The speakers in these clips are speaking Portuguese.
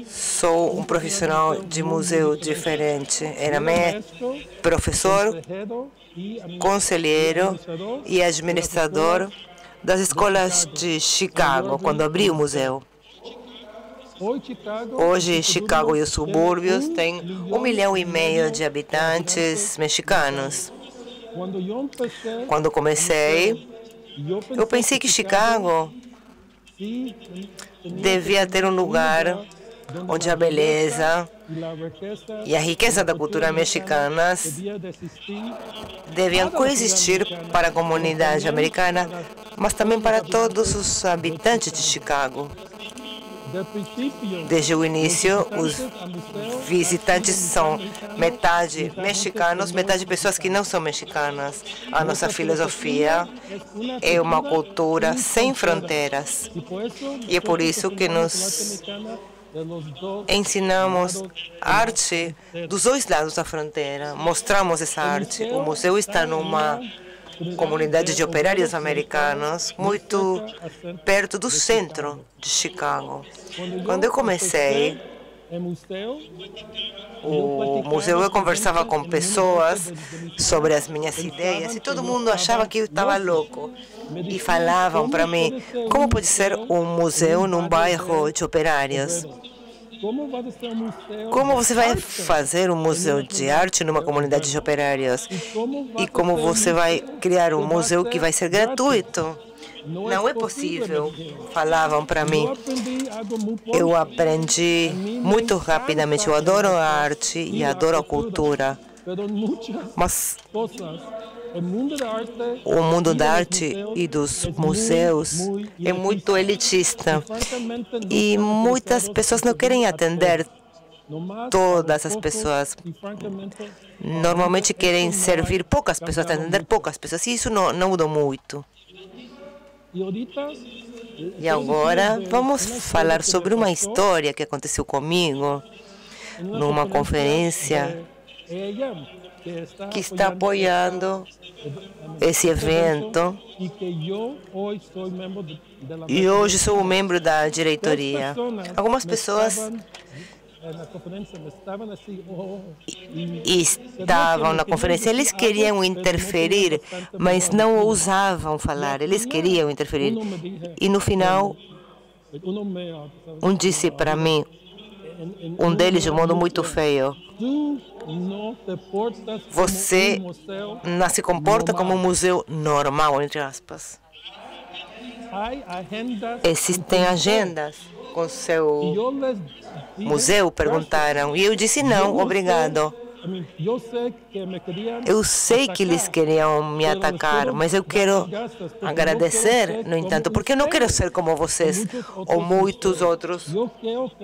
Sou um profissional de museu diferente. Era professor, conselheiro e administrador das escolas de Chicago, quando abri o museu. Hoje, Chicago e os subúrbios têm 1,5 milhão de habitantes mexicanos. Quando comecei, eu pensei que Chicago devia ter um lugar onde a beleza e a riqueza da cultura mexicana deviam coexistir para a comunidade americana, mas também para todos os habitantes de Chicago. Desde o início, os visitantes são metade mexicanos, metade pessoas que não são mexicanas. A nossa filosofia é uma cultura sem fronteiras. E é por isso que nós ensinamos arte dos dois lados da fronteira. Mostramos essa arte. O museu está numa comunidade de operários americanos muito perto do centro de Chicago. Quando eu comecei o museu, eu conversava com pessoas sobre as minhas ideias e todo mundo achava que eu estava louco. E falavam para mim, como pode ser um museu num bairro de operários? Como você vai fazer um museu de arte numa comunidade de operários? E como você vai criar um museu que vai ser gratuito? Não é possível, falavam para mim. Eu aprendi muito rapidamente. Eu adoro a arte e adoro a cultura. Mas o mundo da arte e dos museus é muito elitista e muitas pessoas não querem atender todas as pessoas. Normalmente querem servir poucas pessoas, atender poucas pessoas, e isso não mudou muito. E agora vamos falar sobre uma história que aconteceu comigo numa conferência que está apoiando esse evento e hoje sou um membro da diretoria. Algumas pessoas estavam na conferência, eles queriam interferir, mas não ousavam falar, eles queriam interferir. E no final, um disse para mim, um deles de um modo muito feio, você não se comporta como um museu normal, entre aspas. Existem agendas com seu museu? Perguntaram. E eu disse não, obrigado. Eu sei que eles queriam me atacar, mas eu quero agradecer, no entanto, porque eu não quero ser como vocês ou muitos outros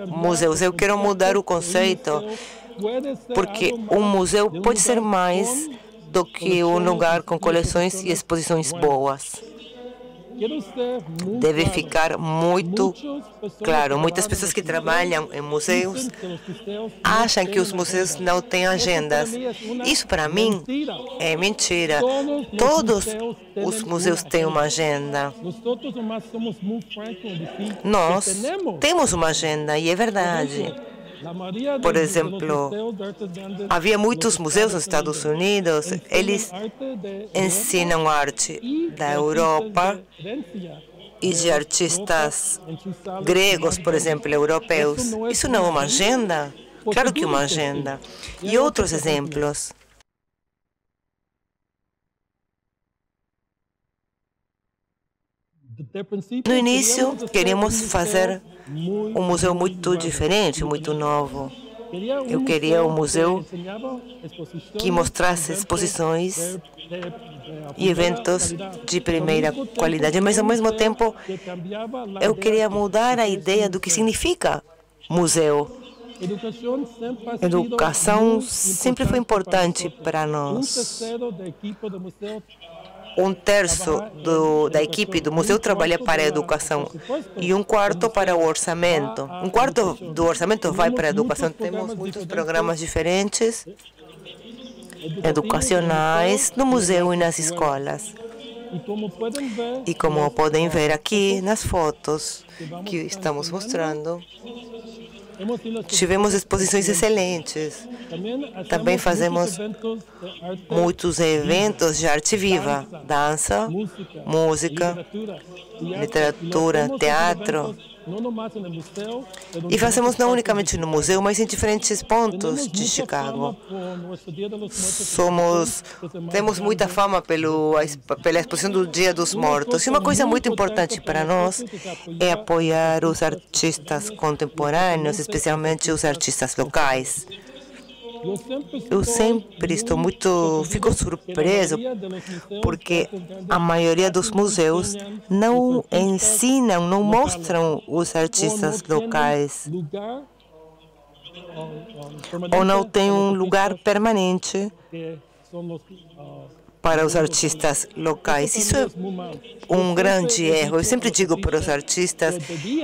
museus. Eu quero mudar o conceito, porque um museu pode ser mais do que um lugar com coleções e exposições boas. Deve ficar muito claro. Muitas pessoas que trabalham em museus acham que os museus não têm agendas. Isso, para mim, é mentira. Todos os museus têm uma agenda. Nós temos uma agenda, e é verdade. Por exemplo, havia muitos museus nos Estados Unidos, eles ensinam arte da Europa e de artistas gregos, por exemplo, europeus. Isso não é uma agenda? Claro que é uma agenda. E outros exemplos. No início, queríamos fazer um museu muito diferente, muito novo. Eu queria um museu que mostrasse exposições e eventos de primeira qualidade, mas ao mesmo tempo eu queria mudar a ideia do que significa museu. Educação sempre foi importante para nós. 1/3 da equipe do museu trabalha para a educação e 1/4 para o orçamento. 1/4 do orçamento vai para a educação. Temos muitos programas diferentes, educacionais, no museu e nas escolas. E como podem ver aqui nas fotos que estamos mostrando, tivemos exposições excelentes. Também fazemos muitos eventos de arte viva, dança, música, literatura, teatro. E fazemos não unicamente no museu, mas em diferentes pontos de Chicago. Temos muita fama pela exposição do Dia dos Mortos. E uma coisa muito importante para nós é apoiar os artistas contemporâneos, especialmente os artistas locais. Eu sempre fico surpreso, porque a maioria dos museus não ensinam, não mostram os artistas locais, ou não tem um lugar permanente para os artistas locais. Isso é um grande erro. Eu sempre digo para os artistas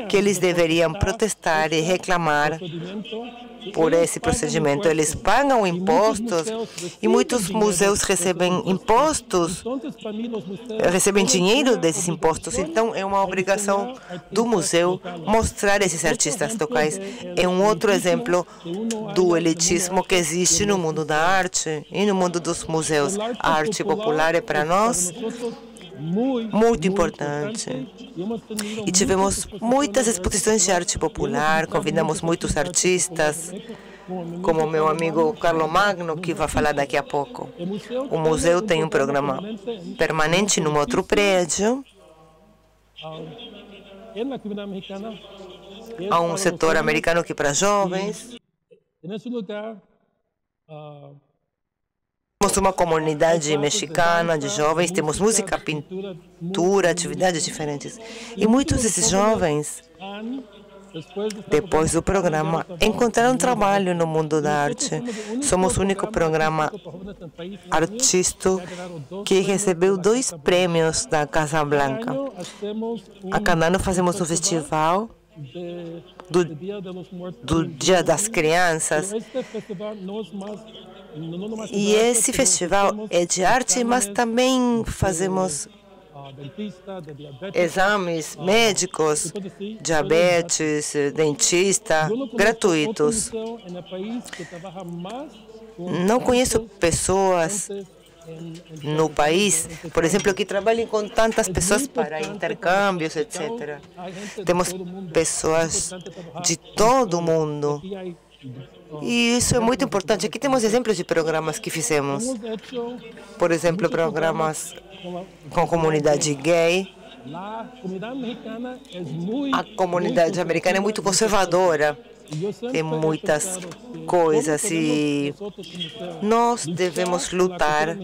que eles deveriam protestar e reclamar por esse procedimento. Eles pagam impostos e muitos museus recebem impostos, recebem dinheiro desses impostos. Então, é uma obrigação do museu mostrar esses artistas locais. É um outro exemplo do elitismo que existe no mundo da arte e no mundo dos museus. A arte popular é para nós muito importante. E tivemos muitas exposições de arte popular, convidamos muitos artistas, como meu amigo Carlo Magno, que vai falar daqui a pouco. O museu tem um programa permanente num outro prédio. Há um setor americano aqui para jovens. Temos uma comunidade mexicana de jovens, temos música, pintura, atividades diferentes. E muitos desses jovens, depois do programa, encontraram trabalho no mundo da arte. Somos o único programa artístico que recebeu 2 prêmios da Casa Blanca. A cada ano fazemos um festival do Dia das Crianças. E esse festival é de arte, mas também fazemos exames médicos, diabetes, dentista, gratuitos. Não conheço pessoas no país, por exemplo, que trabalhem com tantas pessoas para intercâmbios, etc. Temos pessoas de todo o mundo. E isso é muito importante. Aqui temos exemplos de programas que fizemos. Por exemplo, programas com comunidade gay. A comunidade americana é muito conservadora. Tem muitas coisas e nós devemos lutar.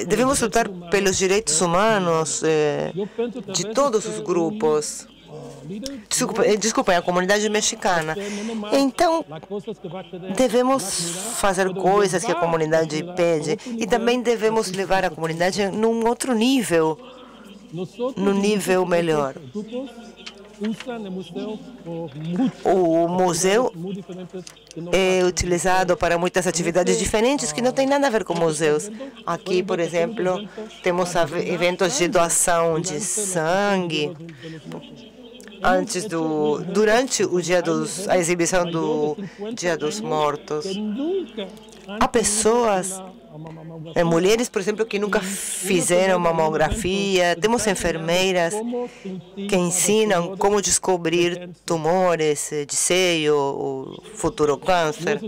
Devemos lutar pelos humanos de todos os grupos. Desculpa, é a comunidade mexicana. Então, devemos fazer coisas que a comunidade pede e também devemos levar a comunidade num outro nível, num nível melhor. O museu é utilizado para muitas atividades diferentes que não têm nada a ver com museus. Aqui, por exemplo, temos eventos de doação de sangue. Durante a exibição do Dia dos Mortos. Há pessoas, mulheres, por exemplo, que nunca fizeram mamografia. Temos enfermeiras que ensinam como descobrir tumores de seio, o futuro câncer.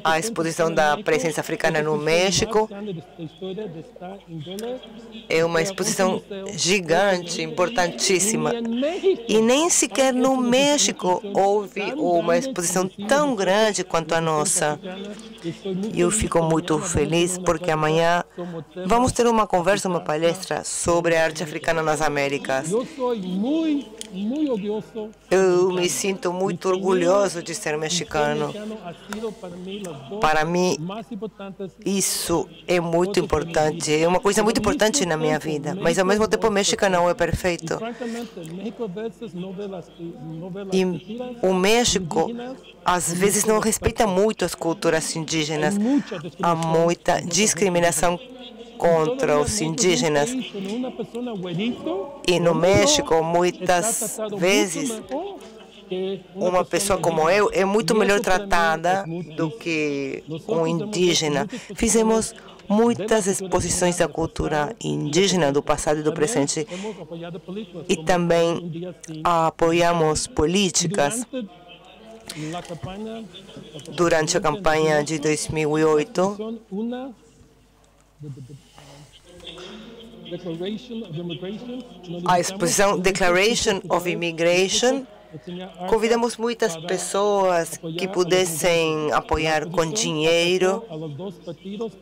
A exposição da presença africana no México é uma exposição gigante, importantíssima. E nem sequer no México houve uma exposição tão grande quanto a nossa. E eu fico muito feliz porque amanhã vamos ter uma conversa, uma palestra sobre a arte africana nas Américas. Eu me sinto muito orgulhoso de ser mexicano. Para mim, isso é muito importante. É uma coisa muito importante na minha vida. Mas, ao mesmo tempo, o México não é perfeito. E o México, às vezes, não respeita muito as culturas indígenas. Há muita discriminação contra os indígenas. E no México, muitas vezes, uma pessoa como eu é muito melhor tratada do que um indígena. Fizemos muitas exposições da cultura indígena do passado e do presente e também apoiamos políticas. Durante a campanha de 2008, a exposição Declaration of Immigration, convidamos muitas pessoas que pudessem apoiar com dinheiro,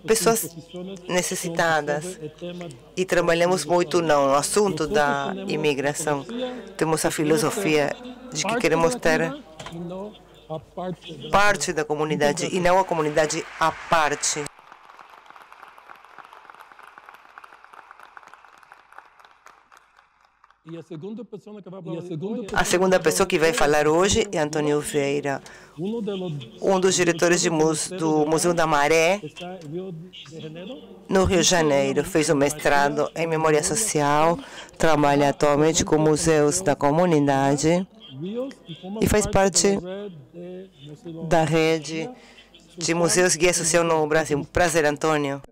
pessoas necessitadas. E trabalhamos muito no assunto da imigração. Temos a filosofia de que queremos ter parte da comunidade e não a comunidade à parte. A segunda pessoa que vai falar hoje é Antônio Vieira, um dos diretores do Museu da Maré, no Rio de Janeiro. Fez um mestrado em Memória Social, trabalha atualmente com museus da comunidade e faz parte da rede de museus guia social no Brasil. Prazer, Antônio.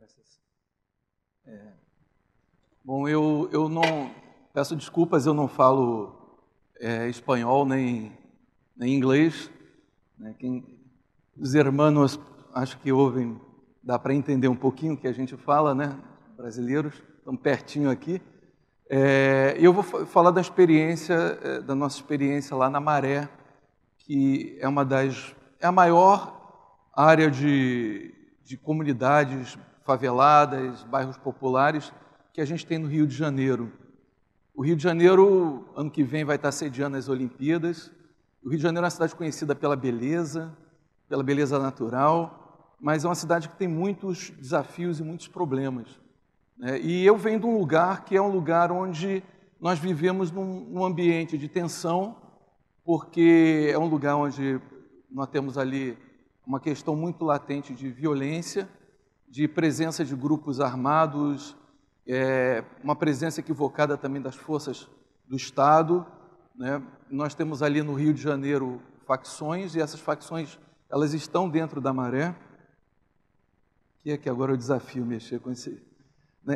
Bom, eu não... Peço desculpas, eu não falo espanhol nem inglês. Né? Os hermanos, acho que ouvem, dá para entender um pouquinho o que a gente fala, né? Brasileiros, estão pertinho aqui. Eu vou falar da experiência, da nossa experiência lá na Maré, que é a maior área de comunidades faveladas, bairros populares que a gente tem no Rio de Janeiro. O Rio de Janeiro, ano que vem, vai estar sediando as Olimpíadas. O Rio de Janeiro é uma cidade conhecida pela beleza natural, mas é uma cidade que tem muitos desafios e muitos problemas. E eu venho de um lugar que é um lugar onde nós vivemos num ambiente de tensão, porque é um lugar onde nós temos ali uma questão muito latente de violência, de presença de grupos armados, uma presença equivocada também das forças do Estado. Né? Nós temos ali no Rio de Janeiro facções, e essas facções elas estão dentro da Maré, que é que agora eu desafio mexer com esse...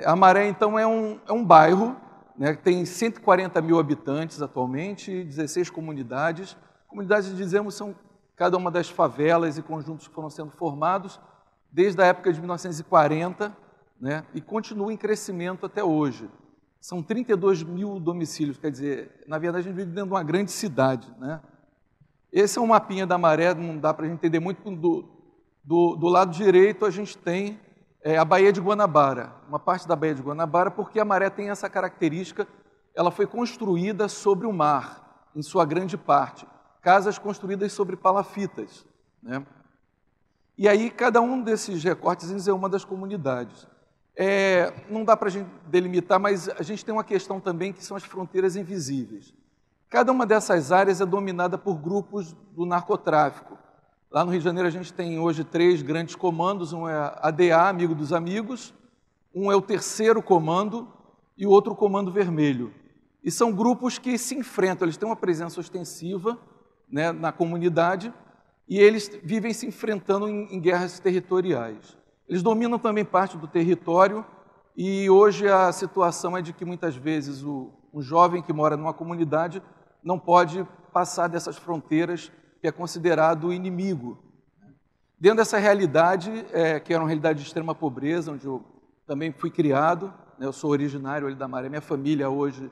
A Maré, então, é um bairro, né, que tem 140 mil habitantes atualmente, 16 comunidades. Comunidades, dizemos, são cada uma das favelas e conjuntos que foram sendo formados desde a época de 1940, né, e continua em crescimento até hoje. São 32 mil domicílios, quer dizer, na verdade a gente vive dentro de uma grande cidade. Né? Esse é um mapinha da Maré, não dá para a gente entender muito. Do lado direito a gente tem a Baía de Guanabara, uma parte da Baía de Guanabara, porque a Maré tem essa característica, ela foi construída sobre o mar, em sua grande parte. Casas construídas sobre palafitas. Né? E aí cada um desses recortes é uma das comunidades. Não dá para a gente delimitar, mas a gente tem uma questão também que são as fronteiras invisíveis. Cada uma dessas áreas é dominada por grupos do narcotráfico. Lá no Rio de Janeiro a gente tem hoje 3 grandes comandos, um é a ADA, Amigo dos Amigos, um é o Terceiro Comando e o outro Comando Vermelho. E são grupos que se enfrentam, eles têm uma presença ostensiva, né, na comunidade, e eles vivem se enfrentando em guerras territoriais. Eles dominam também parte do território, e hoje a situação é de que muitas vezes um jovem que mora numa comunidade não pode passar dessas fronteiras, que é considerado inimigo. Dentro dessa realidade, que era uma realidade de extrema pobreza, onde eu também fui criado, né, eu sou originário ali da Maré, minha família hoje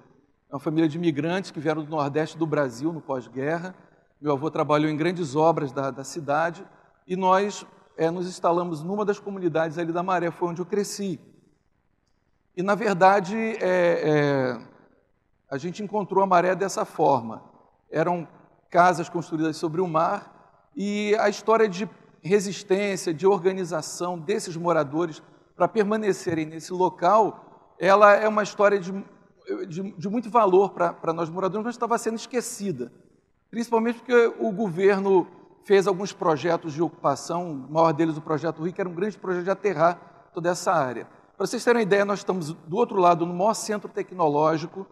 é uma família de imigrantes que vieram do Nordeste do Brasil no pós-guerra. Meu avô trabalhou em grandes obras da cidade, e nós nos instalamos numa das comunidades ali da Maré, foi onde eu cresci. E, na verdade, a gente encontrou a Maré dessa forma. Eram casas construídas sobre o mar, e a história de resistência, de organização desses moradores para permanecerem nesse local, ela é uma história de muito valor para nós moradores, mas estava sendo esquecida. Principalmente porque o governo fez alguns projetos de ocupação, o maior deles o Projeto Rio, que era um grande projeto de aterrar toda essa área. Para vocês terem uma ideia, nós estamos do outro lado, no maior centro tecnológico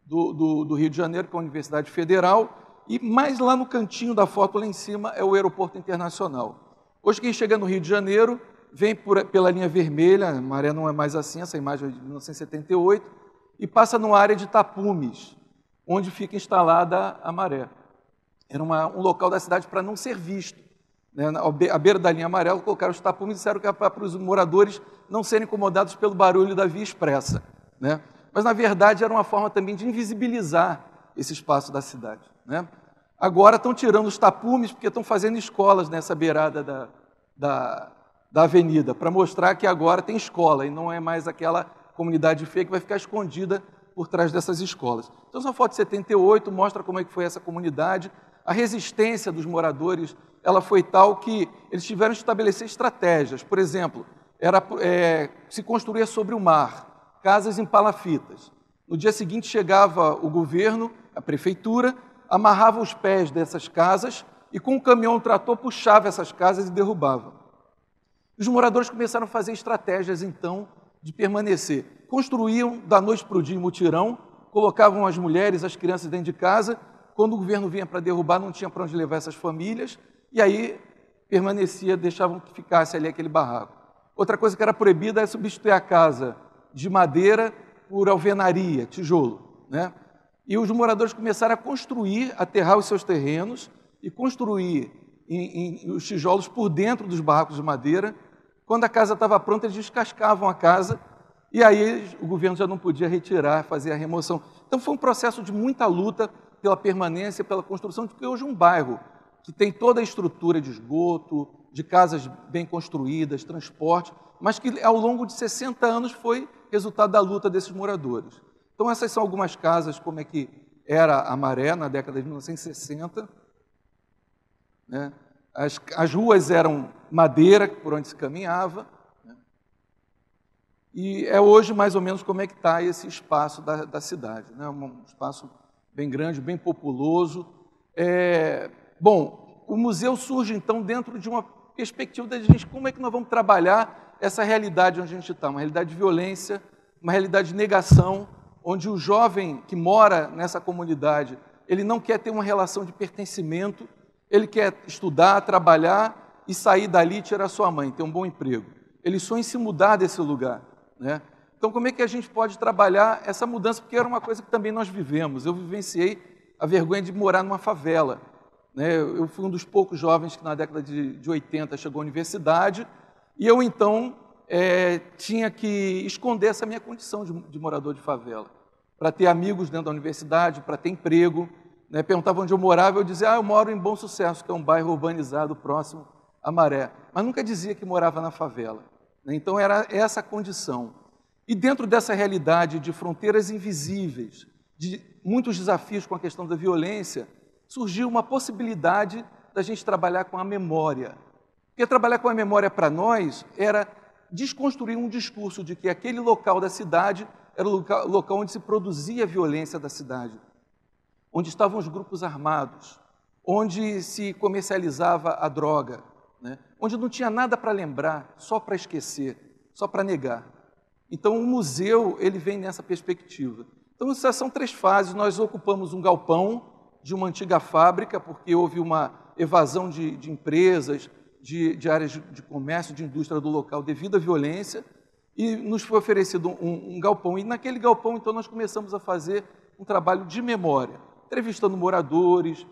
do Rio de Janeiro, que é a Universidade Federal, E mais lá no cantinho da foto, lá em cima, é o aeroporto internacional. Hoje, quem chega no Rio de Janeiro, vem pela linha vermelha, a maré não é mais assim, essa imagem é de 1978, e passa numa área de tapumes, onde fica instalada a maré. Era um local da cidade para não ser visto. Né? À beira da linha amarela, colocaram os tapumes e disseram que era para os moradores não serem incomodados pelo barulho da via expressa. Né? Mas, na verdade, era uma forma também de invisibilizar esse espaço da cidade. Né? Agora estão tirando os tapumes porque estão fazendo escolas nessa beirada da avenida, para mostrar que agora tem escola e não é mais aquela comunidade feia que vai ficar escondida por trás dessas escolas. Então, essa foto de 78 mostra como é que foi essa comunidade. A resistência dos moradores ela foi tal que eles tiveram que estabelecer estratégias. Por exemplo, se construía sobre o mar, casas em palafitas. No dia seguinte chegava o governo, a prefeitura, amarrava os pés dessas casas e com um caminhão, um trator, puxava essas casas e derrubava. Os moradores começaram a fazer estratégias, então, de permanecer. Construíam da noite para o dia em mutirão, colocavam as mulheres, as crianças dentro de casa. Quando o governo vinha para derrubar, não tinha para onde levar essas famílias, e aí permanecia, deixavam que ficasse ali aquele barraco. Outra coisa que era proibida é substituir a casa de madeira por alvenaria, tijolo. Né? E os moradores começaram a construir, aterrar os seus terrenos e construir os tijolos por dentro dos barracos de madeira. Quando a casa estava pronta, eles descascavam a casa e aí o governo já não podia retirar, fazer a remoção. Então foi um processo de muita luta pela permanência, pela construção, porque hoje é um bairro que tem toda a estrutura de esgoto, de casas bem construídas, transporte, mas que ao longo de 60 anos foi resultado da luta desses moradores. Então essas são algumas casas, como é que era a Maré na década de 1960. Né? As ruas eram madeira, por onde se caminhava. Né? E é hoje mais ou menos como é que está esse espaço da cidade. Né? Um espaço bem grande, bem populoso. Bom, o museu surge, então, dentro de uma perspectiva da gente, como é que nós vamos trabalhar essa realidade onde a gente está, uma realidade de violência, uma realidade de negação, onde o jovem que mora nessa comunidade, ele não quer ter uma relação de pertencimento, ele quer estudar, trabalhar e sair dali e tirar sua mãe, ter um bom emprego. Ele sonha em se mudar desse lugar. Né? Então, como é que a gente pode trabalhar essa mudança? Porque era uma coisa que também nós vivemos. Eu vivenciei a vergonha de morar numa favela. Né? Eu fui um dos poucos jovens que na década de 80 chegou à universidade e eu, então, tinha que esconder essa minha condição de morador de favela, para ter amigos dentro da universidade, para ter emprego. Né? Perguntavam onde eu morava, eu dizia, eu moro em Bom Sucesso, que é um bairro urbanizado próximo à Maré. Mas nunca dizia que morava na favela. Né? Então, era essa a condição. E dentro dessa realidade de fronteiras invisíveis, de muitos desafios com a questão da violência, surgiu uma possibilidade da gente trabalhar com a memória. Porque trabalhar com a memória para nós era desconstruir um discurso de que aquele local da cidade era o local onde se produzia a violência da cidade, onde estavam os grupos armados, onde se comercializava a droga, né? Onde não tinha nada para lembrar, só para esquecer, só para negar. Então, o museu ele vem nessa perspectiva. Então, essas são 3 fases. Nós ocupamos um galpão de uma antiga fábrica, porque houve uma evasão de empresas, de áreas de comércio, de indústria do local devido à violência, e nos foi oferecido um galpão. E naquele galpão, então, nós começamos a fazer um trabalho de memória, entrevistando moradores,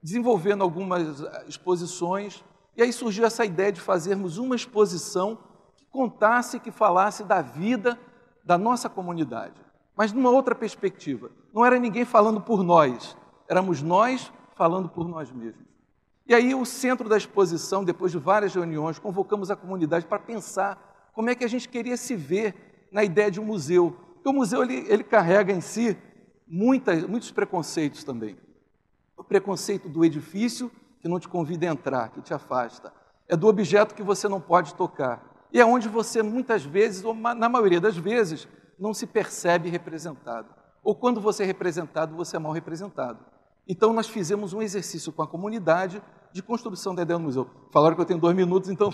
desenvolvendo algumas exposições, e aí surgiu essa ideia de fazermos uma exposição que contasse, que falasse da vida da nossa comunidade, mas numa outra perspectiva. Não era ninguém falando por nós, éramos nós falando por nós mesmos. E aí o centro da exposição, depois de várias reuniões, convocamos a comunidade para pensar como é que a gente queria se ver na ideia de um museu. Porque o museu ele carrega em si muitos preconceitos também. O preconceito do edifício, que não te convida a entrar, que te afasta. É do objeto que você não pode tocar. E é onde você, muitas vezes, ou na maioria das vezes, não se percebe representado. Ou quando você é representado, você é mal representado. Então, nós fizemos um exercício com a comunidade de construção da ideia do museu. Falaram que eu tenho 2 minutos, então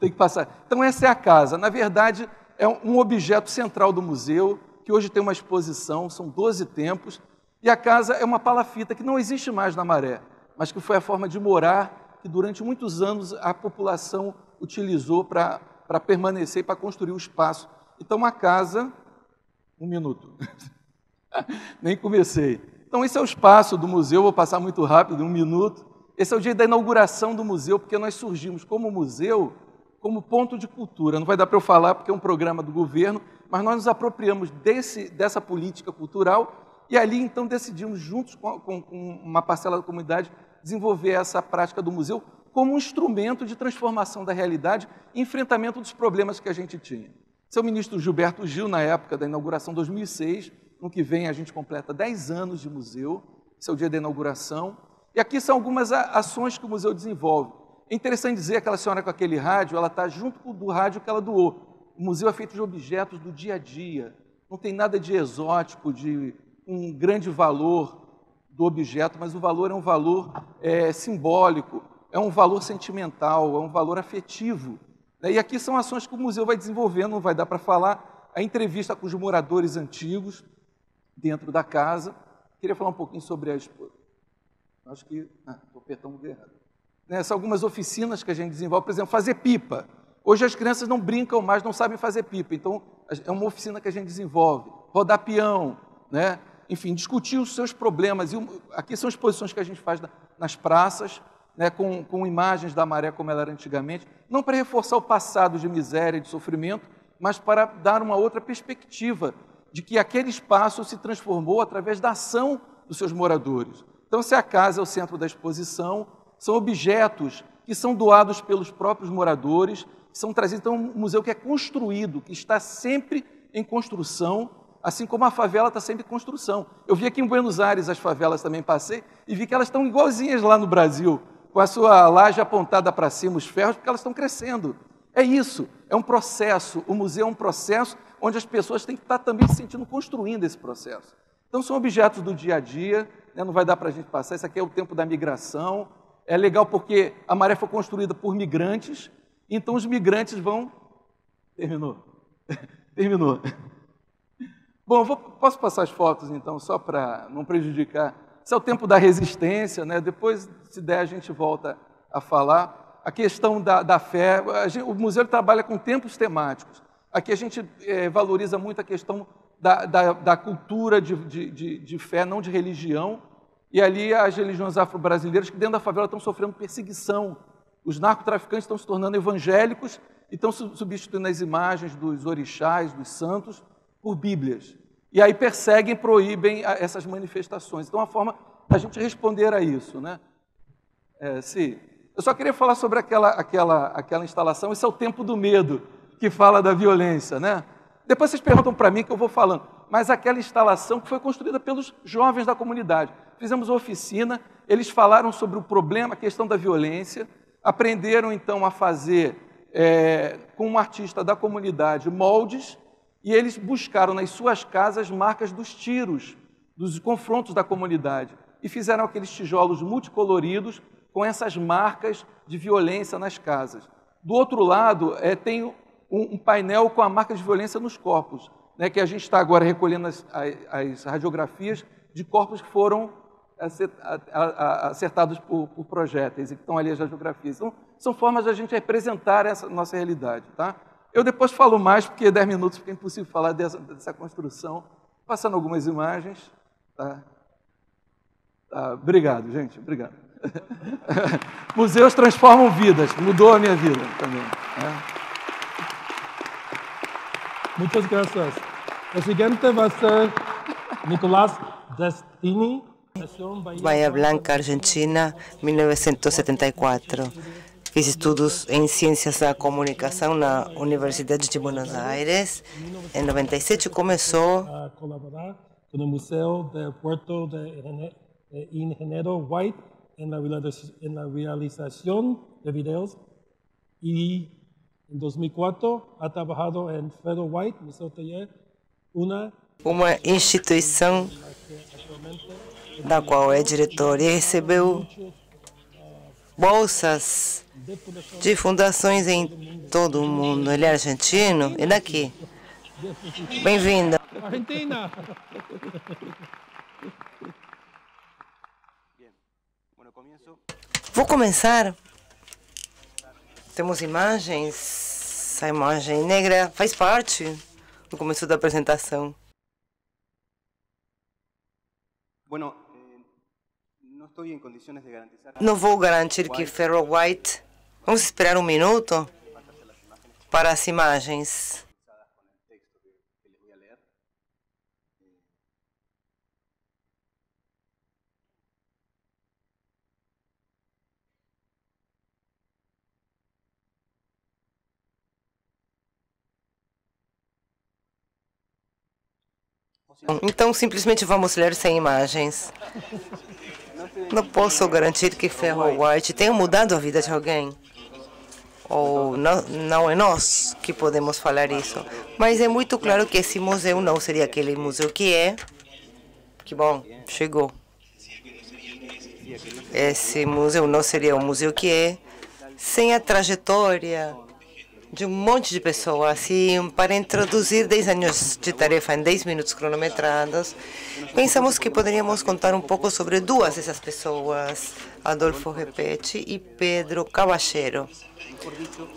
tem que passar. Então, essa é a casa. Na verdade, é um objeto central do museu, que hoje tem uma exposição, são 12 tempos, E a casa é uma palafita que não existe mais na Maré, mas que foi a forma de morar que durante muitos anos a população utilizou para permanecer e para construir o espaço. Então, a casa... Um minuto. Nem comecei. Então, esse é o espaço do museu, vou passar muito rápido, 1 minuto. Esse é o dia da inauguração do museu, porque nós surgimos como museu, como ponto de cultura. Não vai dar para eu falar, porque é um programa do governo, mas nós nos apropriamos dessa política cultural e ali, então, decidimos, juntos com uma parcela da comunidade, desenvolver essa prática do museu como um instrumento de transformação da realidade e enfrentamento dos problemas que a gente tinha. Seu ministro Gilberto Gil, na época da inauguração, 2006, no que vem a gente completa 10 anos de museu, esse é o dia da inauguração, e aqui são algumas ações que o museu desenvolve. É interessante dizer que aquela senhora com aquele rádio, ela está junto com o do rádio que ela doou. O museu é feito de objetos do dia a dia, não tem nada de exótico, de um grande valor do objeto, mas o valor é um valor simbólico, é um valor sentimental, é um valor afetivo. E aqui são ações que o museu vai desenvolvendo, não vai dar para falar. A entrevista com os moradores antigos dentro da casa. Queria falar um pouquinho sobre a esposa. Acho que... estou apertando o errado. São algumas oficinas que a gente desenvolve, por exemplo, fazer pipa. Hoje as crianças não brincam mais, não sabem fazer pipa, então é uma oficina que a gente desenvolve. Rodar peão, né? Enfim, discutir os seus problemas. Aqui são exposições que a gente faz nas praças, né, com imagens da Maré como ela era antigamente, não para reforçar o passado de miséria e de sofrimento, mas para dar uma outra perspectiva de que aquele espaço se transformou através da ação dos seus moradores. Então, se a casa é o centro da exposição, são objetos que são doados pelos próprios moradores, que são trazidos. Então, um museu que é construído, que está sempre em construção, assim como a favela está sempre em construção. Eu vi aqui em Buenos Aires as favelas também, passei, e vi que elas estão igualzinhas lá no Brasil, com a sua laje apontada para cima, os ferros, porque elas estão crescendo. É isso, é um processo. O museu é um processo onde as pessoas têm que estar também se sentindo construindo esse processo. Então, são objetos do dia a dia, né? Não vai dar para a gente passar. Esse aqui é o tempo da migração. É legal porque a Maré foi construída por migrantes, então os migrantes vão... Terminou? Terminou. Bom, posso passar as fotos, então, só para não prejudicar. Esse é o tempo da resistência, né? Depois, se der, a gente volta a falar. A questão da fé, o museu trabalha com tempos temáticos. Aqui a gente valoriza muito a questão da cultura de fé, não de religião. E ali as religiões afro-brasileiras, que dentro da favela estão sofrendo perseguição. Os narcotraficantes estão se tornando evangélicos e estão substituindo as imagens dos orixás, dos santos, por bíblias. E aí perseguem, proíbem essas manifestações. Então, a forma da gente responder a isso, né? Sim. Eu só queria falar sobre aquela instalação. Esse é o Tempo do Medo, que fala da violência, né? Depois vocês perguntam para mim que eu vou falando. Mas aquela instalação que foi construída pelos jovens da comunidade. Fizemos uma oficina, eles falaram sobre o problema, a questão da violência, aprenderam então a fazer, com um artista da comunidade, moldes, e eles buscaram nas suas casas marcas dos tiros, dos confrontos da comunidade, e fizeram aqueles tijolos multicoloridos com essas marcas de violência nas casas. Do outro lado, tem um painel com a marca de violência nos corpos, né, que a gente está agora recolhendo as radiografias de corpos que foram acertados por projéteis, e que estão ali as radiografias. Então, são formas de a gente representar essa nossa realidade, tá? Eu depois falo mais, porque 10 minutos fica impossível falar dessa construção. Passando algumas imagens. Tá? Obrigado, gente. Obrigado. Museus transformam vidas. Mudou a minha vida também. Muchas gracias. O siguiente vai ser Nicolás Destini. Bahía Blanca, Argentina, 1974. Fiz estudos em Ciências da Comunicação na Universidade de Buenos Aires. Em 97 começou a colaborar com o Museu do Puerto de Ingeniero White na realização de vídeos e em 2004 ha trabalhado em Fredo White, Museu Taller, uma instituição da qual é diretor e recebeu bolsas de fundações em todo o mundo. Ele é argentino e daqui. Bem-vindo. Argentina. Vou começar. Temos imagens. A imagem negra faz parte do começo da apresentação. Não vou garantir que Ferro White... Vamos esperar um minuto para as imagens. Então, simplesmente vamos ler sem imagens. Não posso garantir que Ferro White tenha mudado a vida de alguém. Ou não é nós que podemos falar isso. Mas é muito claro que esse museu não seria aquele museu que é. Que bom, chegou. Esse museu não seria o museu que é sem a trajetória de um monte de pessoas. Assim, para introduzir 10 anos de tarefa em 10 minutos cronometrados, pensamos que poderíamos contar um pouco sobre duas dessas pessoas, Adolfo Repetti e Pedro Caballero.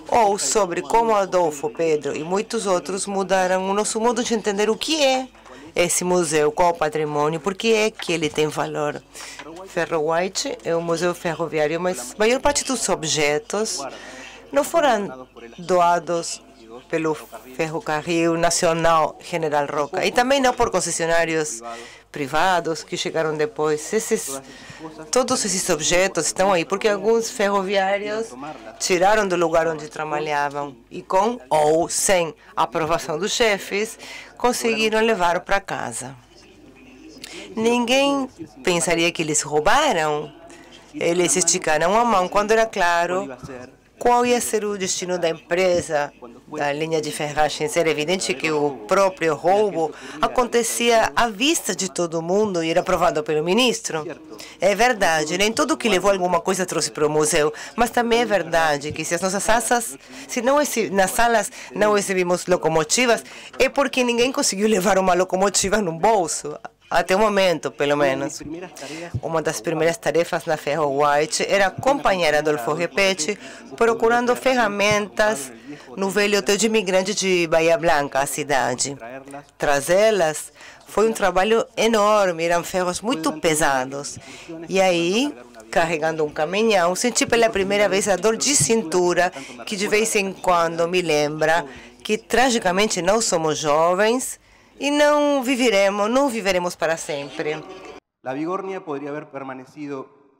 Ou sobre como Adolfo, Pedro e muitos outros mudaram o nosso modo de entender o que é esse museu, qual o patrimônio, por que é que ele tem valor. Ferro White é um museu ferroviário, mas a maior parte dos objetos não foram doados pelo Ferrocarril Nacional General Roca e também não por concessionários privados que chegaram depois. Todos esses objetos estão aí porque alguns ferroviários tiraram do lugar onde trabalhavam e com ou sem aprovação dos chefes conseguiram levar para casa. Ninguém pensaria que eles roubaram. Eles esticaram a mão quando era claro qual ia ser o destino da empresa, da linha de ferragens. Era evidente que o próprio roubo acontecia à vista de todo mundo e era aprovado pelo ministro. É verdade, nem tudo que levou alguma coisa trouxe para o museu, mas também é verdade que se as nossas salas, nas salas não exibimos locomotivas, é porque ninguém conseguiu levar uma locomotiva no bolso. Até o momento, pelo menos. Uma das primeiras tarefas na Ferro White era acompanhar Adolfo Repetti procurando ferramentas no velho hotel de imigrante de Bahia Blanca, a cidade. Trazê-las foi um trabalho enorme, eram ferros muito pesados. E aí, carregando um caminhão, senti pela primeira vez a dor de cintura, que de vez em quando me lembra que, tragicamente, não somos jovens, e não viveremos para sempre.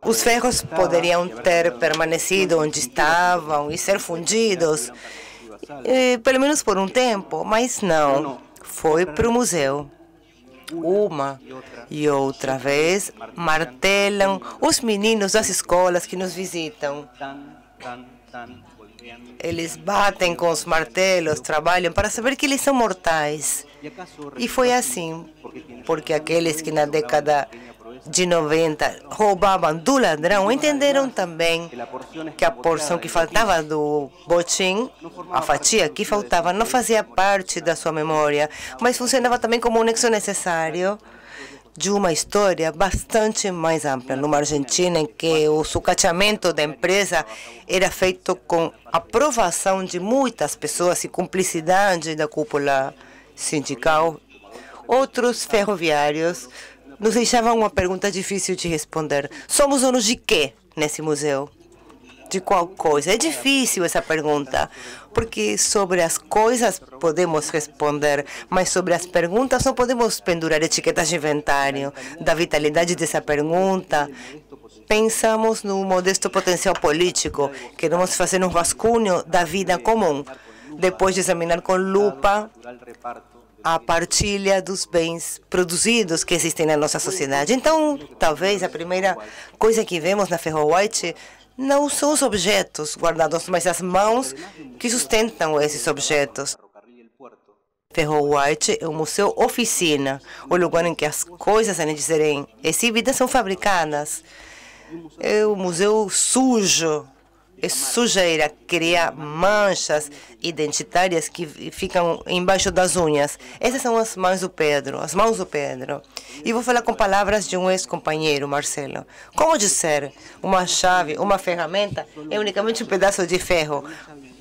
Os ferros poderiam ter permanecido onde estavam e ser fundidos, pelo menos por um tempo, mas não. Foi para o museu. Uma e outra vez martelam os meninos das escolas que nos visitam. Eles batem com os martelos, trabalham para saber que eles são mortais. E foi assim, porque aqueles que na década de 90 roubavam do ladrão entenderam também que a porção que faltava do botim, a fatia que faltava, não fazia parte da sua memória, mas funcionava também como um nexo necessário de uma história bastante mais ampla. Numa Argentina em que o sucateamento da empresa era feito com aprovação de muitas pessoas e cumplicidade da cúpula sindical, outros ferroviários nos deixavam uma pergunta difícil de responder. Somos donos de quê nesse museu? De qual coisa? É difícil essa pergunta, porque sobre as coisas podemos responder, mas sobre as perguntas não podemos pendurar etiquetas de inventário. Da vitalidade dessa pergunta, pensamos no modesto potencial político. Queremos fazer um rascunho da vida comum, depois de examinar com lupa a partilha dos bens produzidos que existem na nossa sociedade. Então, talvez a primeira coisa que vemos na Ferro White não são os objetos guardados, mas as mãos que sustentam esses objetos. Ferro White é um museu oficina, o lugar em que as coisas, além de serem exibidas, são fabricadas. É um museu sujo sujeira, cria manchas identitárias que ficam embaixo das unhas. Essas são as mãos do Pedro, as mãos do Pedro. E vou falar com palavras de um ex-companheiro, Marcelo. Como dizer, uma chave, uma ferramenta é unicamente um pedaço de ferro,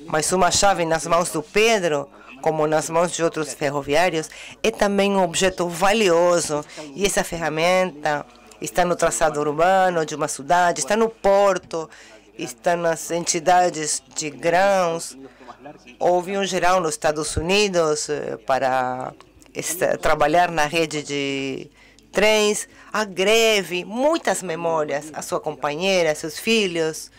mas uma chave nas mãos do Pedro, como nas mãos de outros ferroviários, é também um objeto valioso. E essa ferramenta está no traçado urbano de uma cidade, está no porto, está nas entidades de grãos. Houve um geral nos Estados Unidos para trabalhar na rede de trens, a greve, muitas memórias, a sua companheira, seus filhos.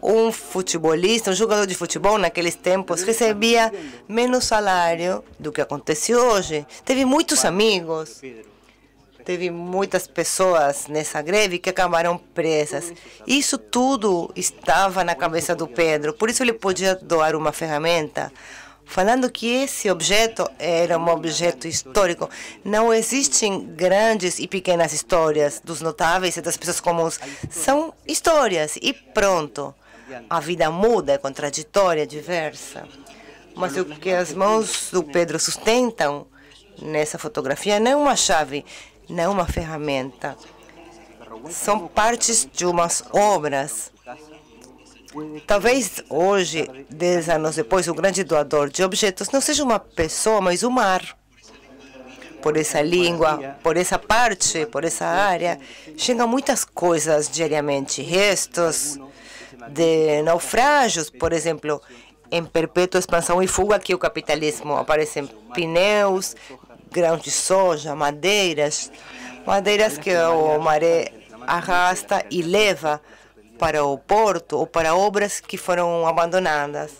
Um futebolista, um jogador de futebol naqueles tempos recebia menos salário do que acontece hoje. Teve muitos amigos. Teve muitas pessoas nessa greve que acabaram presas. Isso tudo estava na cabeça do Pedro. Por isso ele podia doar uma ferramenta, falando que esse objeto era um objeto histórico. Não existem grandes e pequenas histórias dos notáveis e das pessoas comuns. São histórias e pronto. A vida muda, é contraditória, diversa. Mas o que as mãos do Pedro sustentam nessa fotografia não é uma chave, não é uma ferramenta. São partes de umas obras. Talvez hoje, 10 anos depois, o grande doador de objetos não seja uma pessoa, mas o mar. Por essa língua, por essa parte, por essa área, chegam muitas coisas diariamente. Restos de naufrágios, por exemplo, em perpétua expansão e fuga, que o capitalismo aparecem pneus, grãos de soja, madeiras que o maré arrasta e leva para o porto ou para obras que foram abandonadas.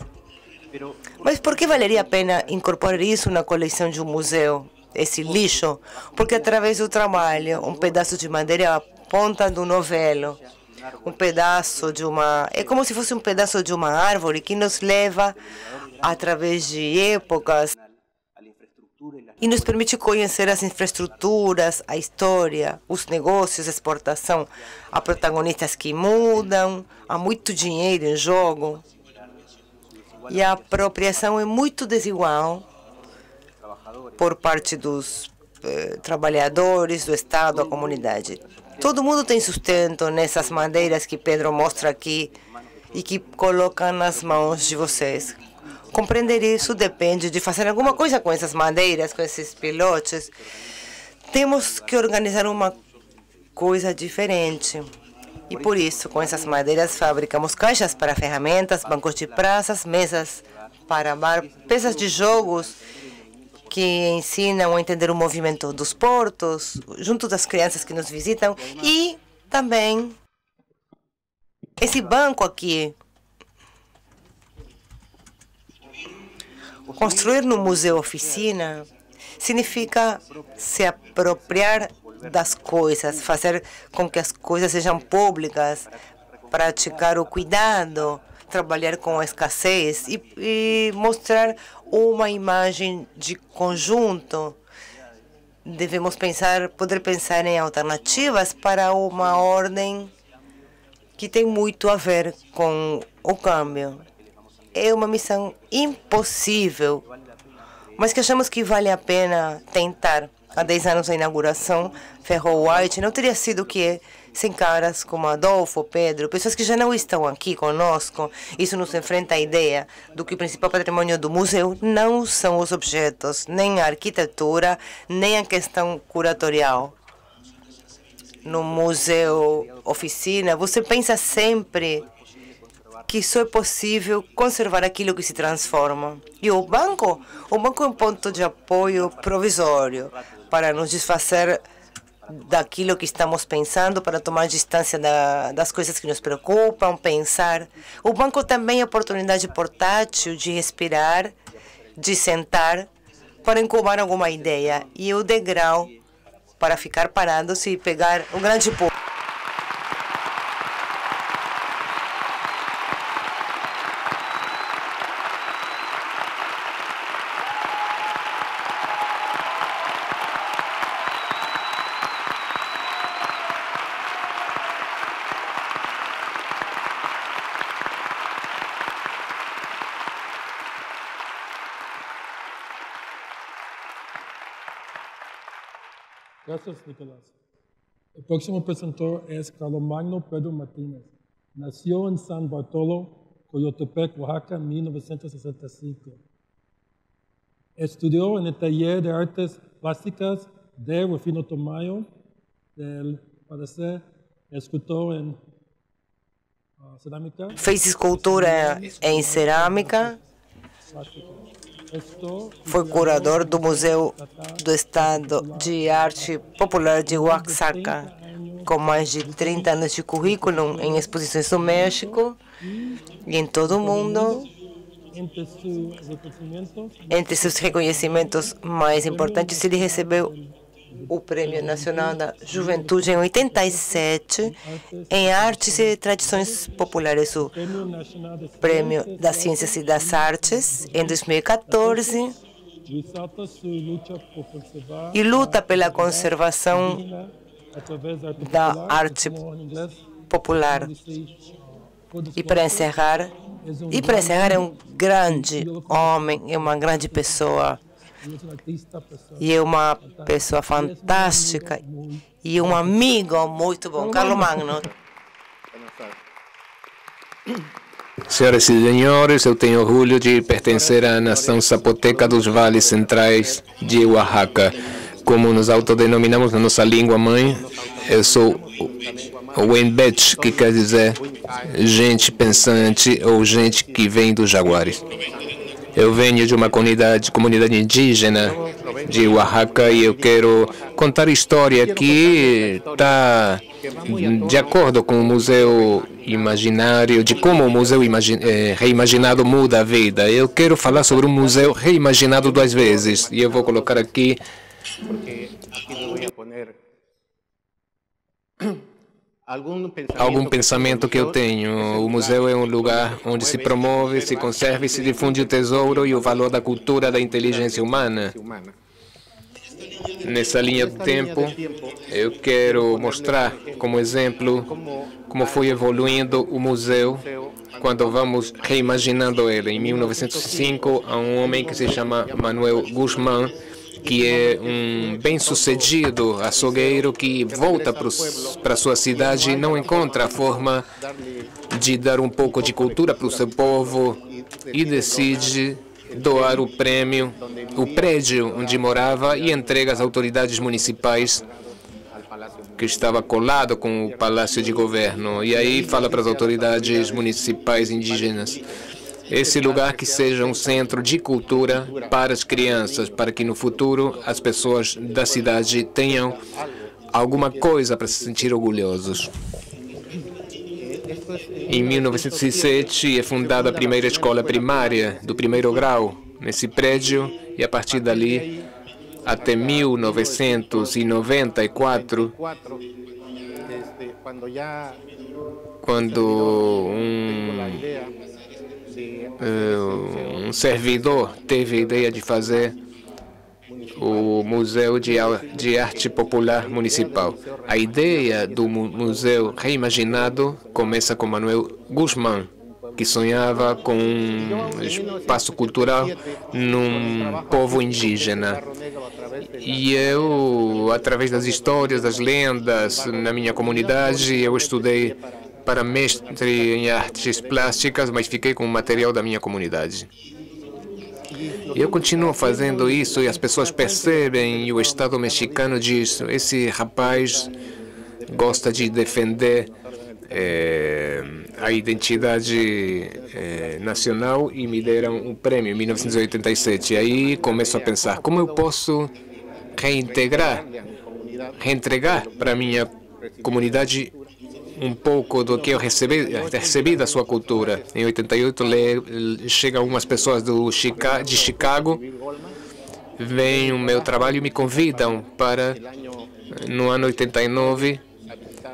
Mas por que valeria a pena incorporar isso na coleção de um museu, esse lixo? Porque através do trabalho, um pedaço de madeira é a ponta do novelo. Um pedaço de uma... É como se fosse um pedaço de uma árvore que nos leva através de épocas e nos permite conhecer as infraestruturas, a história, os negócios, a exportação. Há protagonistas que mudam, há muito dinheiro em jogo. E a apropriação é muito desigual por parte dos trabalhadores, do Estado, da comunidade. Todo mundo tem sustento nessas madeiras que Pedro mostra aqui e que coloca nas mãos de vocês. Compreender isso depende de fazer alguma coisa com essas madeiras, com esses pilotes. Temos que organizar uma coisa diferente. E por isso, com essas madeiras, fabricamos caixas para ferramentas, bancos de praças, mesas para bar, peças de jogos que ensinam a entender o movimento dos portos, junto das crianças que nos visitam, e também esse banco aqui. Construir no museu oficina significa se apropriar das coisas, fazer com que as coisas sejam públicas, praticar o cuidado, trabalhar com a escassez e mostrar uma imagem de conjunto. Devemos poder pensar em alternativas para uma ordem que tem muito a ver com o câmbio. É uma missão impossível, mas que achamos que vale a pena tentar. Há 10 anos da inauguração, Ferro White não teria sido o que é sem caras como Adolfo, Pedro, pessoas que já não estão aqui conosco. Isso nos enfrenta a ideia do que o principal patrimônio do museu não são os objetos, nem a arquitetura, nem a questão curatorial. No museu oficina, você pensa sempre que só é possível conservar aquilo que se transforma. E o banco é um ponto de apoio provisório para nos desfazer daquilo que estamos pensando, para tomar distância das coisas que nos preocupam, pensar. O banco também é oportunidade portátil de respirar, de sentar, para incubar alguma ideia. E o degrau para ficar parados e pegar o grande pulo. Gracias, Nicolás. El próximo presentador es Carlomagno Pedro Martínez. Nació en San Bartolo, Coyotepec, Oaxaca, en 1965. Estudió en el taller de artes plásticas de Rufino Tamayo, para ser escultor en cerámica. Fez escultura em cerâmica. Foi curador do Museu do Estado de Arte Popular de Oaxaca, com mais de 30 anos de currículo em exposições no México e em todo o mundo. Entre seus reconhecimentos mais importantes, ele recebeu o Prêmio Nacional da Juventude em 87, em Artes e Tradições Populares, o Prêmio das Ciências e das Artes em 2014, e luta pela conservação da arte popular. E para encerrar, é um grande homem, é uma grande pessoa, e é uma pessoa fantástica, e um amigo muito bom. Carlomagno. Senhoras e senhores, eu tenho orgulho de pertencer à nação zapoteca dos vales centrais de Oaxaca. Como nos autodenominamos na nossa língua mãe, eu sou o Wenbech, que quer dizer gente pensante ou gente que vem dos jaguares. Eu venho de uma comunidade indígena de Oaxaca e eu quero contar a história que está de acordo com o museu imaginário, de como o museu reimaginado muda a vida. Eu quero falar sobre um museu reimaginado 2 vezes e eu vou colocar aqui algum pensamento que eu tenho. O museu é um lugar onde se promove, se conserva e se difunde o tesouro e o valor da cultura da inteligência humana. Nessa linha do tempo, eu quero mostrar como exemplo como foi evoluindo o museu quando vamos reimaginando ele. Em 1905, há um homem que se chama Manuel Guzmán, que é um bem-sucedido açougueiro que volta para sua cidade e não encontra a forma de dar um pouco de cultura para o seu povo e decide doar o prédio onde morava e entrega às autoridades municipais, que estava colado com o Palácio de Governo. E aí fala para as autoridades municipais indígenas: esse lugar que seja um centro de cultura para as crianças, para que no futuro as pessoas da cidade tenham alguma coisa para se sentir orgulhosos. Em 1907 é fundada a primeira escola primária do 1º grau nesse prédio e a partir dali até 1994, quando um servidor teve a ideia de fazer o Museu de Arte Popular Municipal. A ideia do museu reimaginado começa com Manuel Guzmán, que sonhava com um espaço cultural num povo indígena. E eu, através das histórias, das lendas, na minha comunidade, eu estudei para mestre em artes plásticas, mas fiquei com o material da minha comunidade. E eu continuo fazendo isso e as pessoas percebem, e o Estado mexicano diz: esse rapaz gosta de defender a identidade nacional, e me deram um prêmio em 1987. E aí começo a pensar, como eu posso reentregar para a minha comunidade um pouco do que eu recebi da sua cultura. Em 88, chegam algumas pessoas de Chicago, veem o meu trabalho e me convidam para, no ano 89,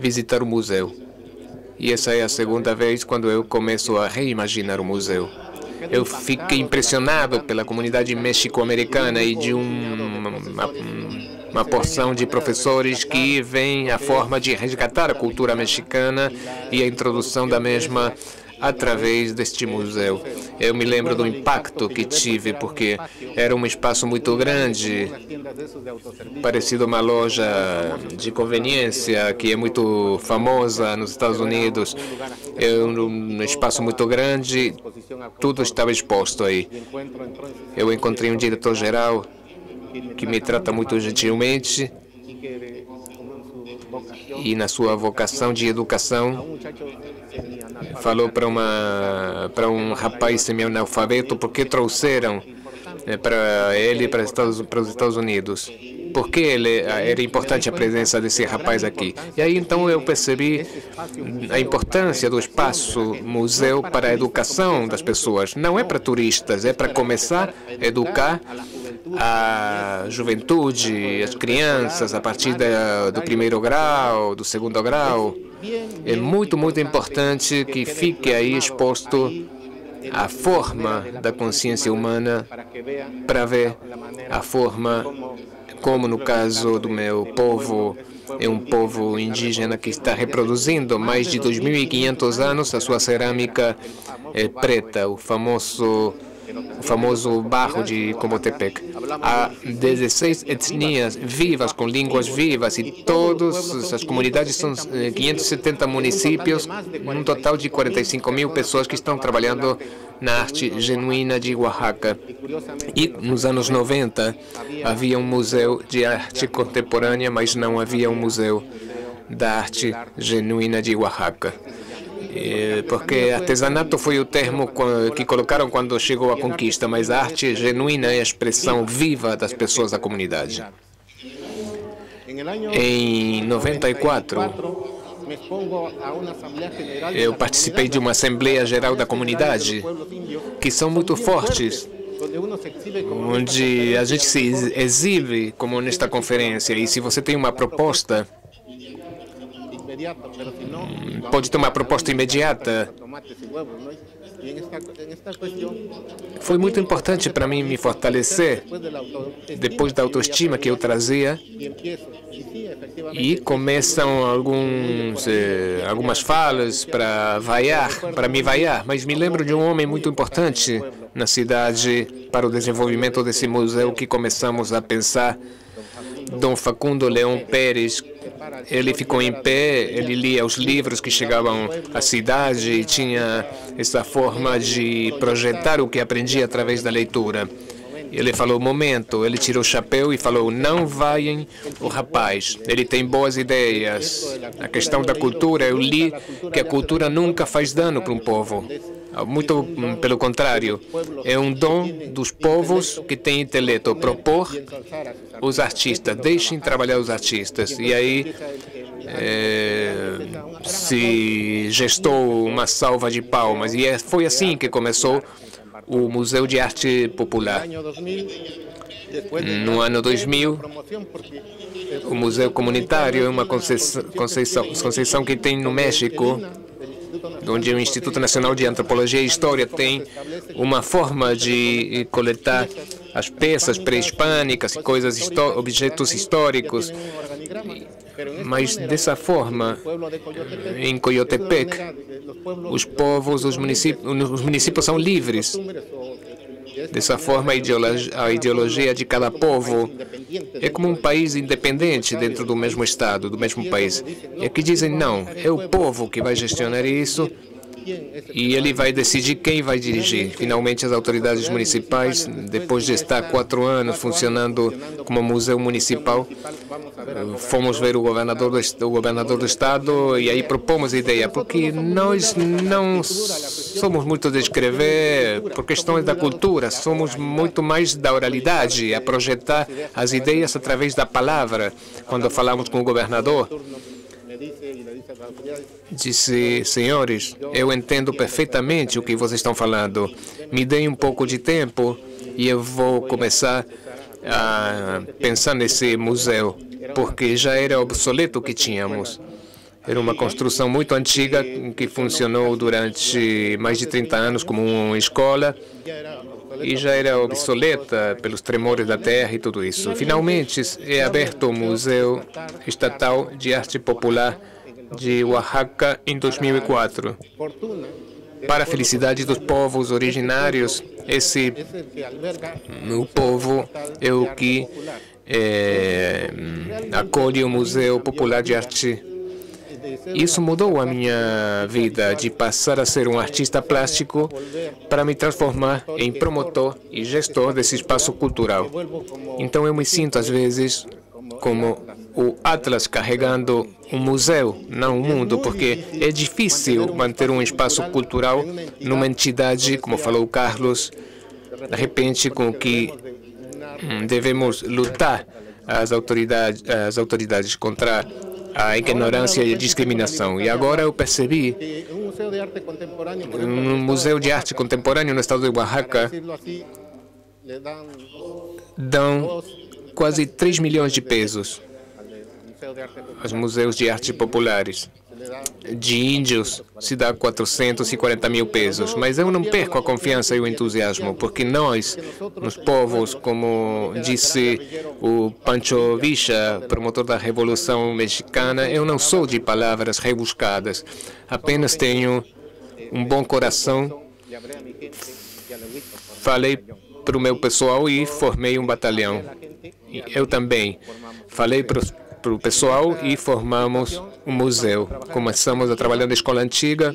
visitar o museu. E essa é a segunda vez quando eu começo a reimaginar o museu. Eu fiquei impressionado pela comunidade mexico-americana e de uma porção de professores que veem a forma de resgatar a cultura mexicana e a introdução da mesma através deste museu. Eu me lembro do impacto que tive, porque era um espaço muito grande, parecido a uma loja de conveniência, que é muito famosa nos Estados Unidos. É um espaço muito grande, tudo estava exposto aí. Eu encontrei um diretor-geral que me trata muito gentilmente e, na sua vocação de educação, falou para um rapaz semi-analfabeto porque trouxeram para ele para os Estados Unidos. Por que era importante a presença desse rapaz aqui? E aí então eu percebi a importância do espaço museu para a educação das pessoas. Não é para turistas, é para começar a educar a juventude, as crianças, a partir do primeiro grau, do segundo grau. É muito, muito importante que fique aí exposto a forma da consciência humana, para ver a forma como, no caso do meu povo, é um povo indígena que está reproduzindo mais de 2.500 anos a sua cerâmica preta, o famoso barro de Comotepec. Há 16 etnias vivas, com línguas vivas, e todas as comunidades são 570 municípios, um total de 45.000 pessoas que estão trabalhando na arte genuína de Oaxaca. E nos anos 90 havia um museu de arte contemporânea, mas não havia um museu da arte genuína de Oaxaca. Porque artesanato foi o termo que colocaram quando chegou a conquista, mas a arte genuína é a expressão viva das pessoas da comunidade. Em 94, eu participei de uma Assembleia Geral da Comunidade, que são muito fortes, onde a gente se exibe, como nesta conferência, e se você tem uma proposta, pode ter uma proposta imediata. Foi muito importante para mim me fortalecer depois da autoestima que eu trazia, e começam algumas falas para me vaiar, mas me lembro de um homem muito importante na cidade para o desenvolvimento desse museu que começamos a pensar, Dom Facundo Leão Pérez. Ele ficou em pé, ele lia os livros que chegavam à cidade e tinha essa forma de projetar o que aprendia através da leitura. Ele falou, momento, ele tirou o chapéu e falou, não vaiam o rapaz, ele tem boas ideias. A questão da cultura, eu li que a cultura nunca faz dano para um povo. Muito pelo contrário, é um dom dos povos que têm intelecto. Propor os artistas, deixem trabalhar os artistas. E aí se gestou uma salva de palmas. E foi assim que começou o Museu de Arte Popular. No ano 2000, o Museu Comunitário é uma conceição que tem no México, onde o Instituto Nacional de Antropologia e História tem uma forma de coletar as peças pré-hispânicas, objetos históricos. Mas dessa forma, em Coyotepec, os municípios são livres. Dessa forma, a ideologia de cada povo é como um país independente dentro do mesmo estado, do mesmo país. E aqui dizem, não, é o povo que vai gestionar isso e ele vai decidir quem vai dirigir. Finalmente, as autoridades municipais, depois de estar 4 anos funcionando como museu municipal, fomos ver o governador do estado e aí propomos a ideia, porque nós não somos muito de escrever por questões da cultura, somos muito mais da oralidade, a projetar as ideias através da palavra. Quando falamos com o governador, disse, senhores, eu entendo perfeitamente o que vocês estão falando. Me deem um pouco de tempo e eu vou começar a pensar nesse museu, porque já era obsoleto o que tínhamos. Era uma construção muito antiga que funcionou durante mais de 30 anos como uma escola e já era obsoleta pelos tremores da terra e tudo isso. Finalmente é aberto o Museu Estatal de Arte Popular de Oaxaca em 2004. para a felicidade dos povos originários. O povo é o que acolhe o Museu Popular de Arte. Isso mudou a minha vida, de passar a ser um artista plástico para me transformar em promotor e gestor desse espaço cultural. Então eu me sinto, às vezes, como o Atlas carregando um museu, não um mundo, porque é difícil manter um espaço cultural numa entidade, como falou o Carlos, de repente com que devemos lutar as autoridades contra a ignorância e a discriminação. E agora eu percebi um museu de arte contemporâneo no estado de Oaxaca dão quase 3 milhões de pesos aos museus de arte populares. De índios se dá 440 mil pesos, mas eu não perco a confiança e o entusiasmo, porque nós, nos povos, como disse o Pancho Villa, promotor da Revolução Mexicana, eu não sou de palavras rebuscadas, apenas tenho um bom coração. Falei para o meu pessoal e formei um batalhão. Eu também falei para o pessoal e formamos um museu. Começamos a trabalhar na escola antiga,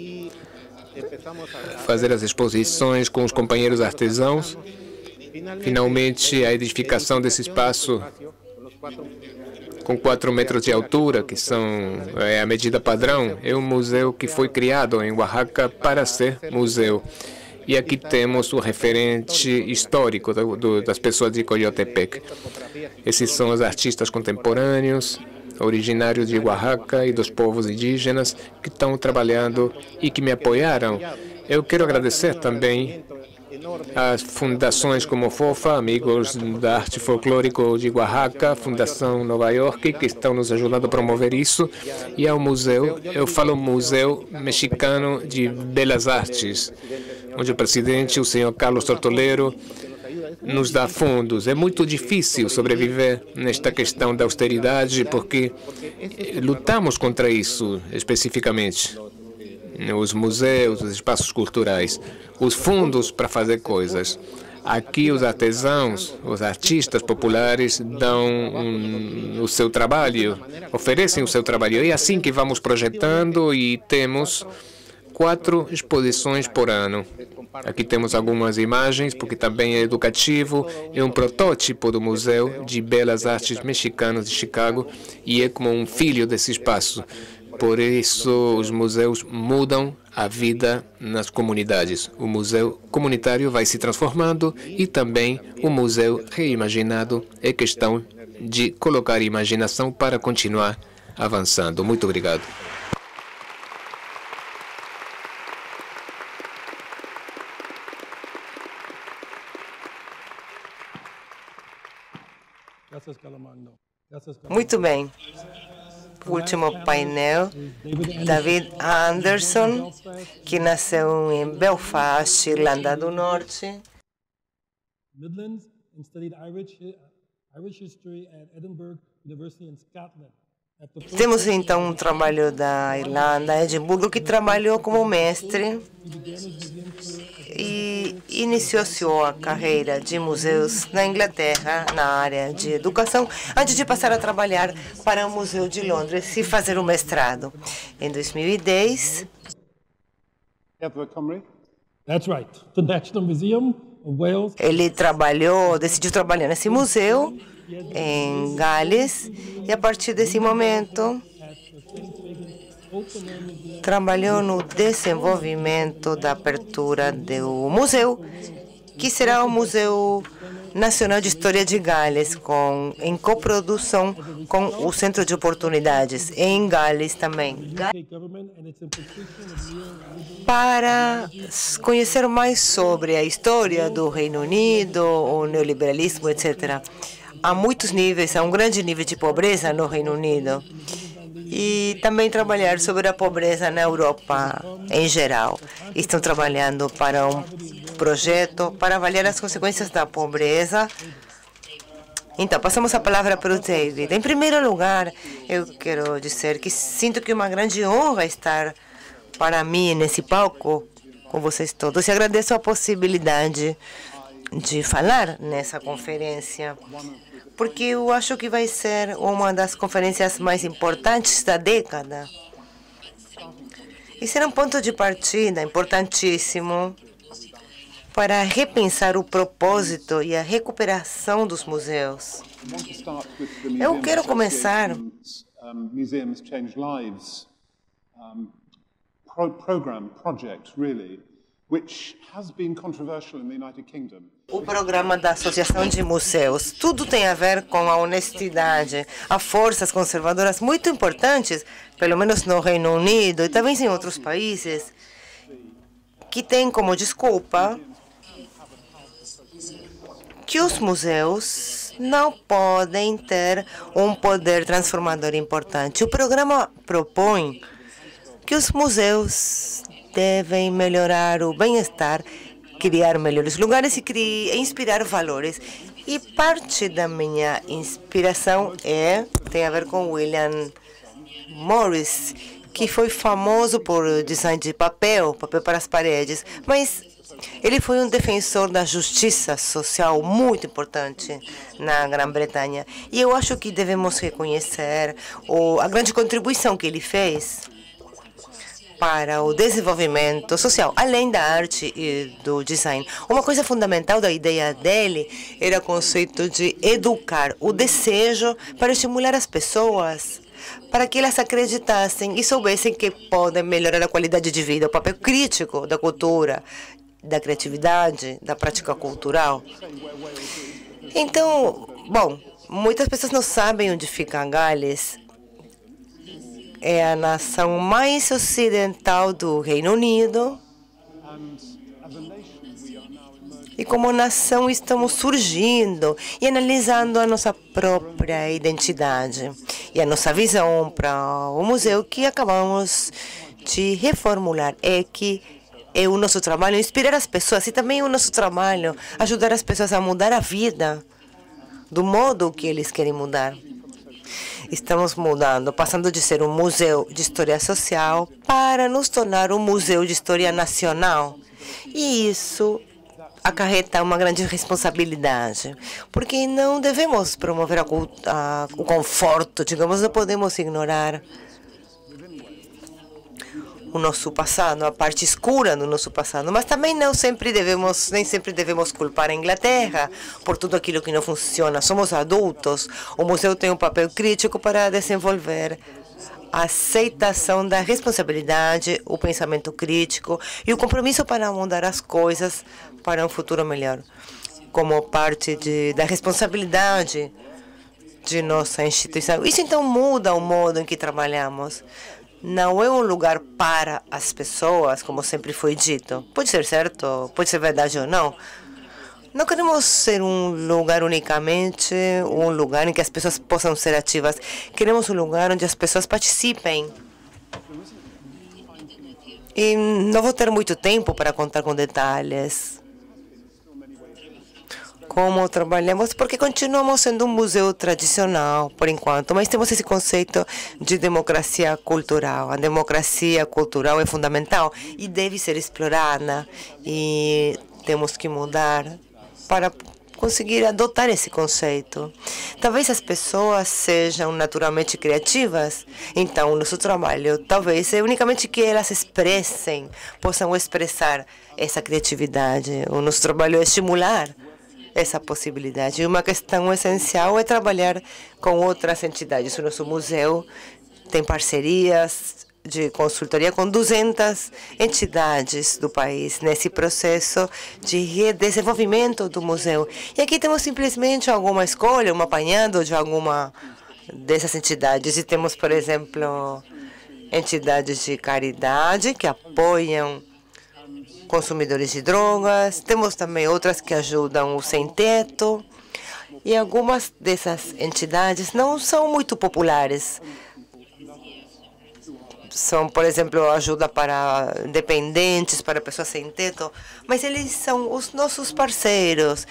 fazer as exposições com os companheiros artesãos. Finalmente, a edificação desse espaço com 4 metros de altura, que é a medida padrão, é um museu que foi criado em Oaxaca para ser museu. E aqui temos o referente histórico das pessoas de Coyotepec. Esses são os artistas contemporâneos, originários de Oaxaca e dos povos indígenas que estão trabalhando e que me apoiaram. Eu quero agradecer também às fundações como FOFA, Amigos da Arte Folclórica de Oaxaca, Fundação Nova York, que estão nos ajudando a promover isso, e ao museu, eu falo Museu Mexicano de Belas Artes, onde o presidente, o senhor Carlos Tortolero, nos dá fundos. É muito difícil sobreviver nesta questão da austeridade, porque lutamos contra isso especificamente. Os museus, os espaços culturais, os fundos para fazer coisas. Aqui os artesãos, os artistas populares dão o seu trabalho, oferecem o seu trabalho. É assim que vamos projetando e temos 4 exposições por ano. Aqui temos algumas imagens, porque também é educativo. É um protótipo do Museu de Belas Artes Mexicanos de Chicago e é como um filho desse espaço. Por isso, os museus mudam a vida nas comunidades. O museu comunitário vai se transformando e também o museu reimaginado é questão de colocar imaginação para continuar avançando. Muito obrigado. Muito bem. Último painel, David Anderson, que nasceu em Belfast, Irlanda do Norte. Midlands and studied Irish history at Edinburgh University in Scotland. Temos então um trabalho da Irlanda, Edimburgo, que trabalhou como mestre e iniciou sua carreira de museus na Inglaterra, na área de educação, antes de passar a trabalhar para o Museu de Londres e fazer o mestrado. Em 2010, That's right. The National Museum of Wales. Ele decidiu trabalhar nesse museu em Gales e a partir desse momento trabalhou no desenvolvimento da abertura do museu, que será o Museu Nacional de História de Gales, em coprodução com o Centro de Oportunidades em Gales também. Para conhecer mais sobre a história do Reino Unido, o neoliberalismo, etc. Há muitos níveis, há um grande nível de pobreza no Reino Unido. E também trabalhar sobre a pobreza na Europa em geral. Estão trabalhando para um projeto para avaliar as consequências da pobreza. Então, passamos a palavra para o David. Em primeiro lugar, eu quero dizer que sinto que é uma grande honra estar para mim nesse palco com vocês todos. E agradeço a possibilidade de falar nessa conferência, porque eu acho que vai ser uma das conferências mais importantes da década. E será um ponto de partida importantíssimo para repensar o propósito e a recuperação dos museus. Eu quero começar Museums Change Lives project, really, which has been controversial in the United Kingdom. O programa da Associação de Museus, tudo tem a ver com a honestidade. Há forças conservadoras muito importantes, pelo menos no Reino Unido e também em outros países, que têm como desculpa que os museus não podem ter um poder transformador importante. O programa propõe que os museus devem melhorar o bem-estar, criar melhores lugares e inspirar valores. E parte da minha inspiração tem a ver com William Morris, que foi famoso por design de papel para as paredes, mas ele foi um defensor da justiça social muito importante na Grã-Bretanha. E eu acho que devemos reconhecer a grande contribuição que ele fez para o desenvolvimento social, além da arte e do design. Uma coisa fundamental da ideia dele era o conceito de educar, o desejo para estimular as pessoas, para que elas acreditassem e soubessem que podem melhorar a qualidade de vida, o papel crítico da cultura, da criatividade, da prática cultural. Então, bom, muitas pessoas não sabem onde fica Gales. É a nação mais ocidental do Reino Unido. E como nação estamos surgindo e analisando a nossa própria identidade e a nossa visão para o museu que acabamos de reformular. É o nosso trabalho inspirar as pessoas e também o nosso trabalho ajudar as pessoas a mudar a vida do modo que eles querem mudar. Estamos mudando, passando de ser um museu de história social para nos tornar um museu de história nacional. E isso acarreta uma grande responsabilidade, porque não devemos promover o conforto, digamos, não podemos ignorar o nosso passado, a parte escura do nosso passado, mas também nem sempre devemos culpar a Inglaterra por tudo aquilo que não funciona. Somos adultos. O museu tem um papel crítico para desenvolver a aceitação da responsabilidade, o pensamento crítico e o compromisso para mudar as coisas para um futuro melhor, como parte da responsabilidade de nossa instituição. Isso então muda o modo em que trabalhamos. Não é um lugar para as pessoas, como sempre foi dito. Pode ser certo, pode ser verdade ou não. Não queremos ser um lugar unicamente, um lugar em que as pessoas possam ser ativas. Queremos um lugar onde as pessoas participem. E não vou ter muito tempo para contar com detalhes como trabalhamos, porque continuamos sendo um museu tradicional, por enquanto, mas temos esse conceito de democracia cultural. A democracia cultural é fundamental e deve ser explorada, e temos que mudar para conseguir adotar esse conceito. Talvez as pessoas sejam naturalmente criativas, então o nosso trabalho talvez é unicamente que elas possam expressar essa criatividade. O nosso trabalho é estimular essa possibilidade. E uma questão essencial é trabalhar com outras entidades. O nosso museu tem parcerias de consultoria com 200 entidades do país nesse processo de redesenvolvimento do museu. E aqui temos simplesmente alguma escolha, um apanhado de alguma dessas entidades. E temos, por exemplo, entidades de caridade que apoiam consumidores de drogas. Temos também outras que ajudam o sem-teto. E algumas dessas entidades não são muito populares. São, por exemplo, ajuda para dependentes, para pessoas sem teto. Mas eles são os nossos parceiros.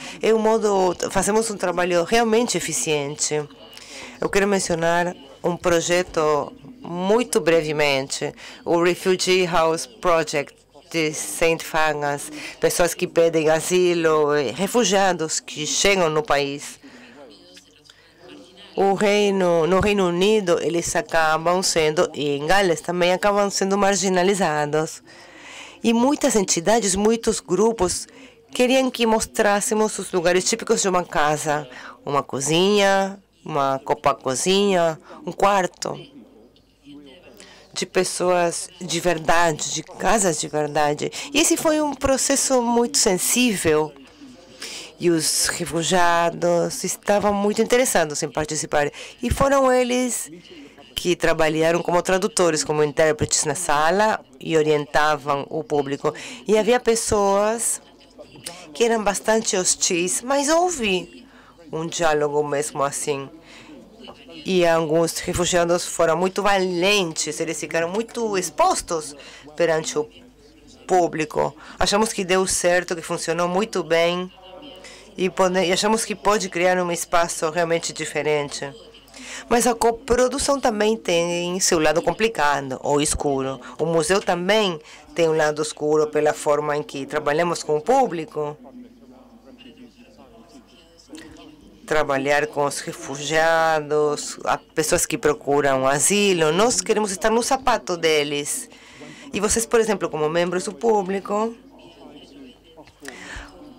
Fazemos um trabalho realmente eficiente. Eu quero mencionar um projeto muito brevemente, o Refugee House Project, de St. Fagas, pessoas que pedem asilo, refugiados que chegam no país. No Reino Unido, eles acabam sendo, e em Gales também acabam sendo marginalizados. E muitas entidades, muitos grupos queriam que mostrássemos os lugares típicos de uma casa, uma cozinha, uma copa-cozinha, um quarto, de pessoas de verdade, de casas de verdade. E esse foi um processo muito sensível. E os refugiados estavam muito interessados em participar. E foram eles que trabalharam como tradutores, como intérpretes na sala e orientavam o público. E havia pessoas que eram bastante hostis, mas houve um diálogo mesmo assim. E alguns refugiados foram muito valentes, eles ficaram muito expostos perante o público. Achamos que deu certo, que funcionou muito bem e achamos que pode criar um espaço realmente diferente. Mas a coprodução também tem seu lado complicado ou escuro. O museu também tem um lado escuro pela forma em que trabalhamos com o público. Trabalhar com os refugiados, as pessoas que procuram asilo. Nós queremos estar no sapato deles. E vocês, por exemplo, como membros do público,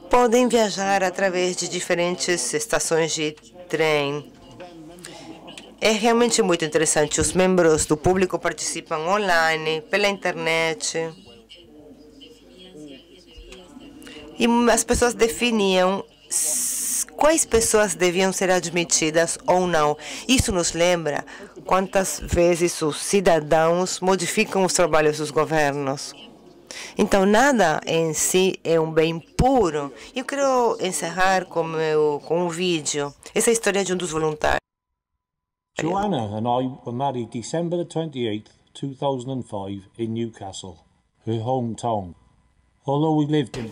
podem viajar através de diferentes estações de trem. É realmente muito interessante. Os membros do público participam online, pela internet. E as pessoas definiam quais pessoas deviam ser admitidas ou não. Isso nos lembra quantas vezes os cidadãos modificam os trabalhos dos governos. Então, nada em si é um bem puro. Eu quero encerrar com um vídeo. Essa é a história de um dos voluntários. Joanna and I were married December 28, 2005 in Newcastle, her hometown.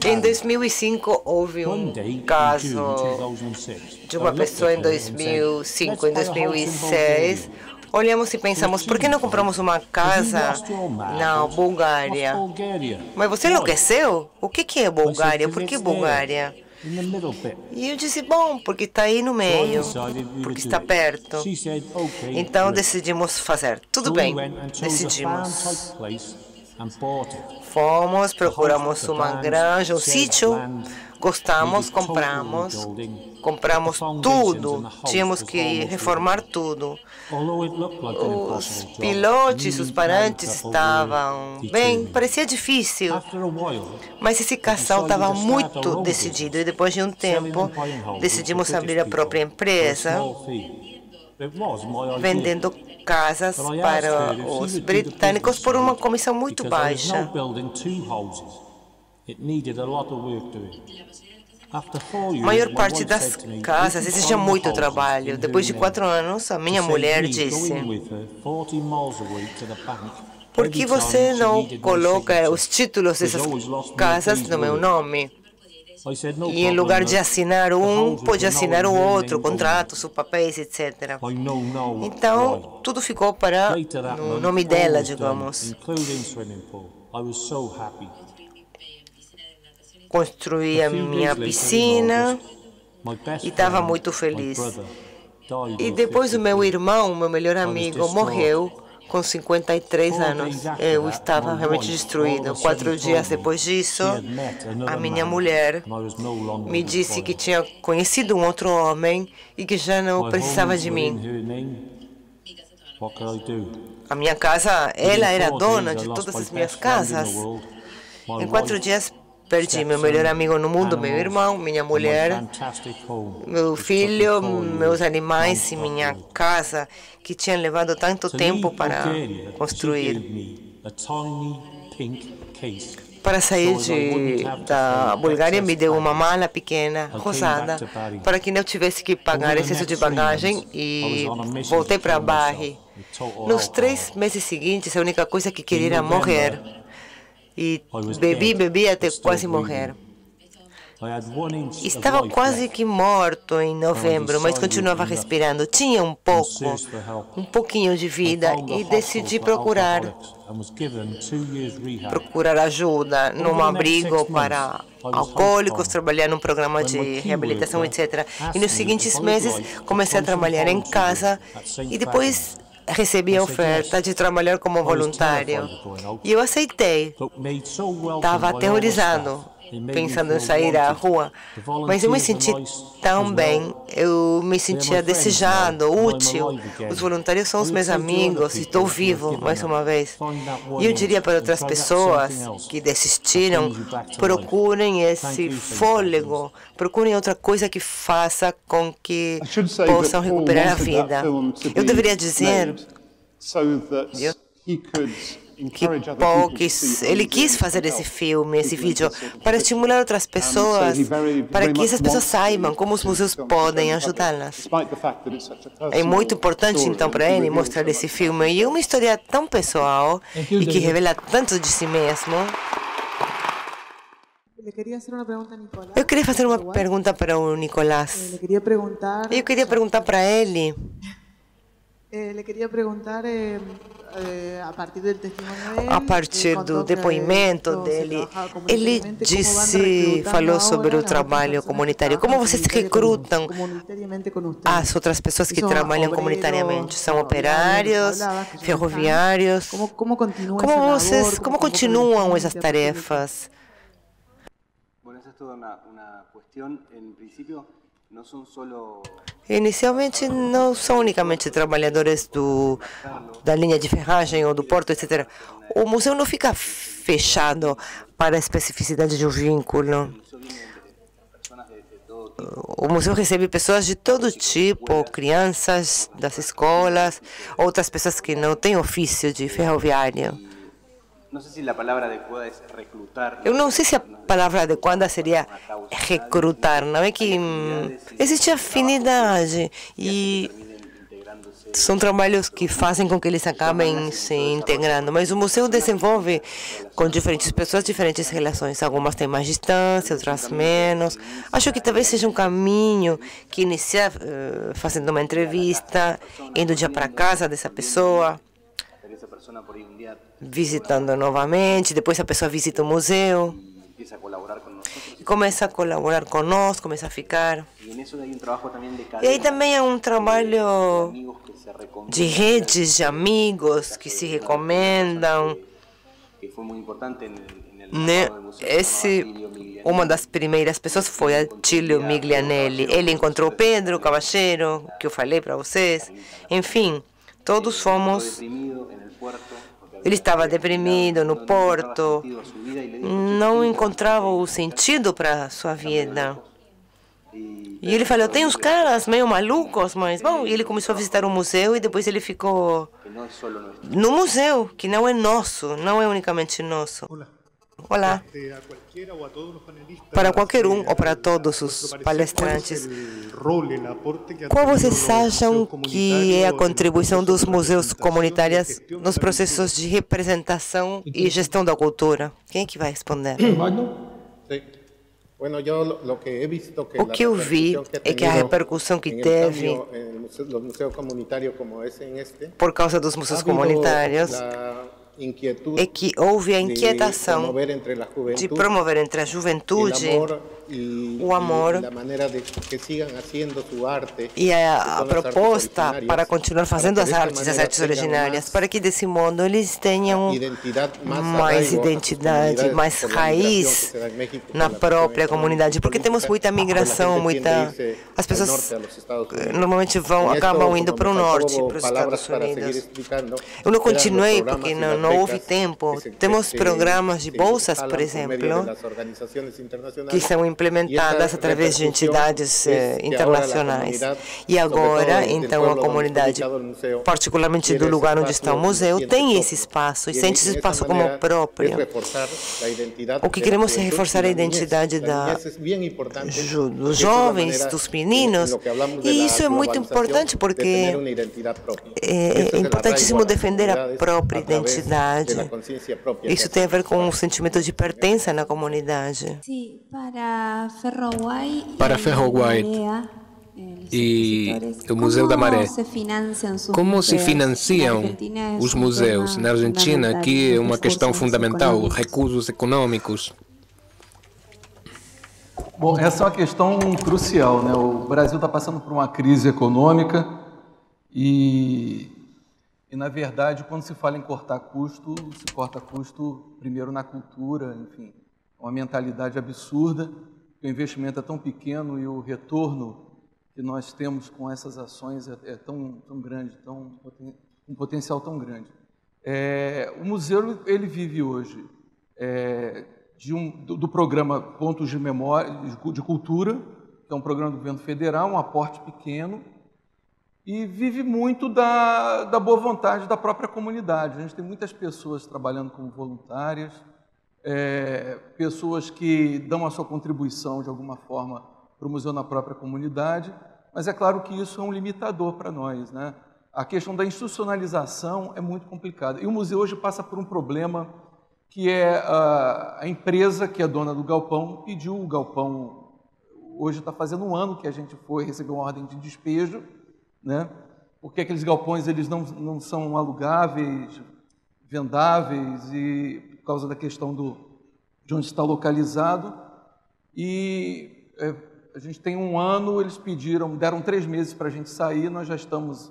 Em 2005, houve um caso de uma pessoa em 2005. Em 2006, olhamos e pensamos, por que não compramos uma casa na Bulgária? Mas você enlouqueceu? O que é Bulgária? Por que Bulgária? E eu disse, bom, porque está aí no meio, porque está perto. Então decidimos fazer. Tudo bem, decidimos. Fomos, procuramos uma granja, um sítio, gostamos, compramos tudo, tínhamos que reformar tudo. Os pilotes, os parantes estavam bem, parecia difícil, mas esse casal estava muito decidido e depois de um tempo decidimos abrir a própria empresa, vendendo casas para os britânicos por uma comissão muito baixa. A maior parte das casas exigia muito trabalho. Depois de 4 anos, a minha mulher disse, por que você não coloca os títulos dessas casas no meu nome? E em lugar de assinar um, pode assinar o outro, contratos, papéis, etc. Então, tudo ficou para o nome dela, digamos. Construí a minha piscina e estava muito feliz. E depois o meu irmão, meu melhor amigo, morreu com 53 anos. Eu estava realmente destruído. 4 dias depois disso, a minha mulher me disse que tinha conhecido um outro homem e que já não precisava de mim. A minha casa, ela era dona de todas as minhas casas. Em 4 dias, perdi meu melhor amigo no mundo, meu irmão, minha mulher, meu filho, meus animais e minha casa, que tinham levado tanto tempo para construir. Para sair da Bulgária, me deu uma mala pequena, rosada, para que não tivesse que pagar excesso de bagagem e voltei para Bari. Nos 3 meses seguintes, a única coisa que queria era morrer. E bebi até quase morrer. Estava quase que morto em novembro, mas continuava respirando. Tinha um pouquinho de vida e decidi procurar ajuda num abrigo para alcoólicos, trabalhar num programa de reabilitação, etc. E nos seguintes meses comecei a trabalhar em casa e depois recebi a oferta de trabalhar como voluntário. E eu aceitei. Estava aterrorizado, pensando em sair à rua, mas eu me senti tão bem, eu me sentia desejado, útil. Os voluntários são os meus amigos, estou vivo, mais uma vez. E eu diria para outras pessoas que desistiram, procurem esse fôlego, procurem outra coisa que faça com que possam recuperar a vida. Eu deveria dizer que Paul ele quis fazer esse filme, esse vídeo, para estimular outras pessoas, para que essas pessoas saibam como os museus podem ajudá-las. É muito importante, então, para ele mostrar esse filme. E uma história tão pessoal e que revela tanto de si mesmo. Eu queria fazer uma pergunta para o Nicolás. Eu queria perguntar para ele. A partir do depoimento dele, ele falou sobre o trabalho comunitário. Como vocês recrutam as outras pessoas que trabalham comunitariamente? São operários, ferroviários? Como continuam essas tarefas? Inicialmente, não são unicamente trabalhadores da linha de ferragem ou do porto, etc. O museu não fica fechado para a especificidade de um vínculo. O museu recebe pessoas de todo tipo, crianças das escolas, outras pessoas que não têm ofício de ferroviário. Eu não sei se a palavra adequada seria recrutar, não é que existe afinidade e são trabalhos que fazem com que eles acabem se integrando, mas o museu desenvolve com diferentes pessoas diferentes relações, algumas têm mais distância, outras menos. Acho que talvez seja um caminho que inicia fazendo uma entrevista, indo já para casa dessa pessoa, visitando novamente, depois a pessoa visita o museu e começa a colaborar conosco, começa a ficar. E aí também é um trabalho de redes de amigos que se recomendam. Uma das primeiras pessoas foi Attilio Miglianelli. Ele encontrou Pedro Cavalheiro, que eu falei para vocês. Enfim, todos fomos. Ele estava deprimido no porto, não encontrava o sentido para a sua vida. E ele falou, tem uns caras meio malucos, mas bom, e ele começou a visitar o museu e depois ele ficou no museu, que não é nosso, não é unicamente nosso. Olá. Para qualquer um ou para todos os palestrantes, qual vocês acham que é a contribuição dos museus comunitários nos processos de representação e gestão da cultura? Quem é que vai responder? O que eu vi é que a repercussão que teve por causa dos museus comunitários é que houve a inquietação de promover entre a juventude o amor e a proposta para continuar fazendo as artes originárias, para que desse modo eles tenham mais identidade, mais raiz na própria comunidade, porque temos muita migração, as pessoas normalmente acabam indo para o norte, para os Estados Unidos. Eu não continuei porque não houve tempo. Temos programas de bolsas, por exemplo, que são implementadas através de entidades internacionais. E agora, então, a comunidade, particularmente do lugar onde está o museu, tem esse espaço e sente esse espaço como próprio. O que queremos é reforçar a identidade dos jovens, dos meninos, e isso é muito importante porque é importantíssimo defender a própria identidade. Isso tem a ver com o sentimento de pertença na comunidade. Sim, para Para Ferro White e o Museu da Maré, como se financiam os museus na Argentina? Aqui é uma questão fundamental, recursos econômicos. Bom, essa é uma questão crucial, né? O Brasil está passando por uma crise econômica e, na verdade, quando se fala em cortar custo, se corta custo primeiro na cultura, enfim, uma mentalidade absurda, o investimento é tão pequeno e o retorno que nós temos com essas ações é tão grande, um potencial tão grande. O museu ele vive hoje do programa Pontos de Memória de Cultura, que é um programa do governo federal, um aporte pequeno, e vive muito da boa vontade da própria comunidade. A gente tem muitas pessoas trabalhando como voluntárias, pessoas que dão a sua contribuição de alguma forma para o museu na própria comunidade, mas é claro que isso é um limitador para nós, né? A questão da institucionalização é muito complicada. E o museu hoje passa por um problema que é a empresa que é dona do galpão pediu o galpão, hoje está fazendo um ano que a gente recebeu uma ordem de despejo, né? Porque aqueles galpões eles não são alugáveis, vendáveis, e por causa da questão de onde está localizado. E a gente tem um ano, eles deram 3 meses para a gente sair, nós já estamos,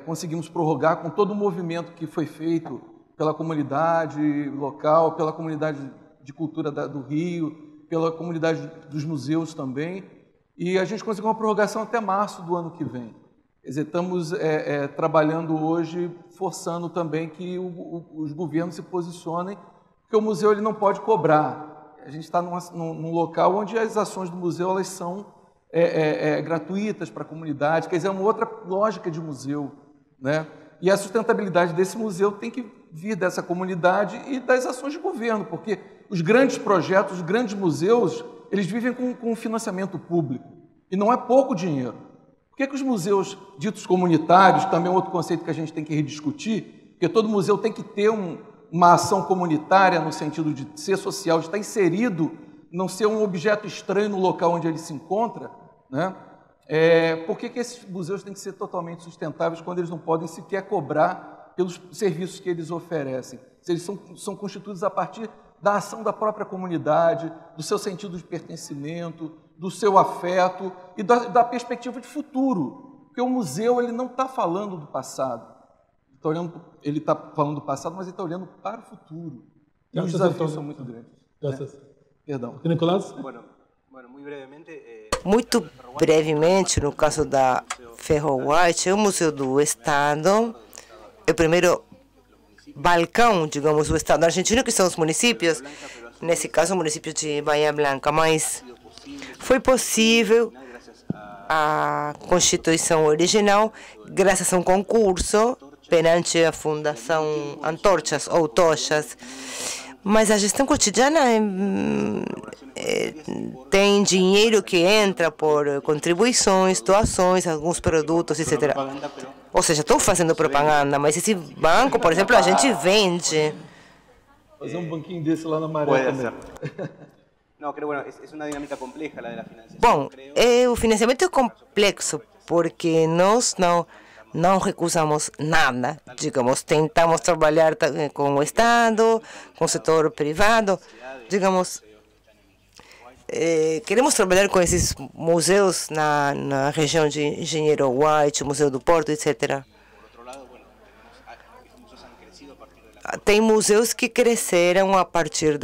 conseguimos prorrogar com todo o movimento que foi feito pela comunidade local, pela comunidade de cultura do Rio, pela comunidade dos museus também, e a gente conseguiu uma prorrogação até março do ano que vem. Quer dizer, estamos trabalhando hoje, forçando também que os governos se posicionem, porque o museu ele não pode cobrar. A gente está num local onde as ações do museu elas são gratuitas para a comunidade, quer dizer, é uma outra lógica de museu, né? E a sustentabilidade desse museu tem que vir dessa comunidade e das ações de governo, porque os grandes projetos, os grandes museus, eles vivem com financiamento público, e não é pouco dinheiro. Por que os museus ditos comunitários, também é outro conceito que a gente tem que rediscutir, porque todo museu tem que ter uma ação comunitária no sentido de ser social, de estar inserido, não ser um objeto estranho no local onde ele se encontra, né? Por que esses museus têm que ser totalmente sustentáveis quando eles não podem sequer cobrar pelos serviços que eles oferecem? Eles são constituídos a partir da ação da própria comunidade, do seu sentido de pertencimento, do seu afeto e da perspectiva de futuro. Porque o museu ele não está falando do passado. Ele está falando do passado, mas ele está olhando para o futuro. E os desafios são muito grandes. Graças. Perdão. Nicolás? Muito brevemente, no caso da Ferro White, o Museu do Estado é o primeiro balcão, digamos, do Estado argentino, que são os municípios, nesse caso o município de Bahia Blanca, mas foi possível a constituição original graças a um concurso perante a Fundação Antorchas ou Tochas, mas a gestão cotidiana tem dinheiro que entra por contribuições, doações, alguns produtos, etc. Ou seja, estou fazendo propaganda, mas esse banco, por exemplo, a gente vende. Fazer um banquinho desse lá na Maré também. Bom, o financiamento é complexo, porque nós não recusamos nada, digamos, tentamos trabalhar com o Estado, com o setor privado, digamos, queremos trabalhar com esses museus na região de Engenheiro White, Museu do Porto, etc. Tem museus que cresceram a partir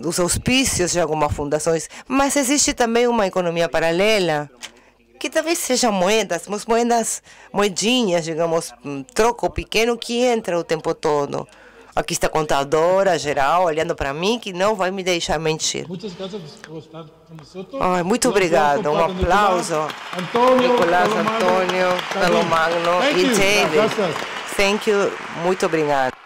dos auspícios de algumas fundações, mas existe também uma economia paralela, que talvez sejam moedinhas, digamos, troco pequeno que entra o tempo todo. Aqui está a contadora geral olhando para mim, que não vai me deixar mentir. Muito obrigado. Um aplauso. Nicolás, Antônio, Carlomagno e David. Thank you. Muito obrigado.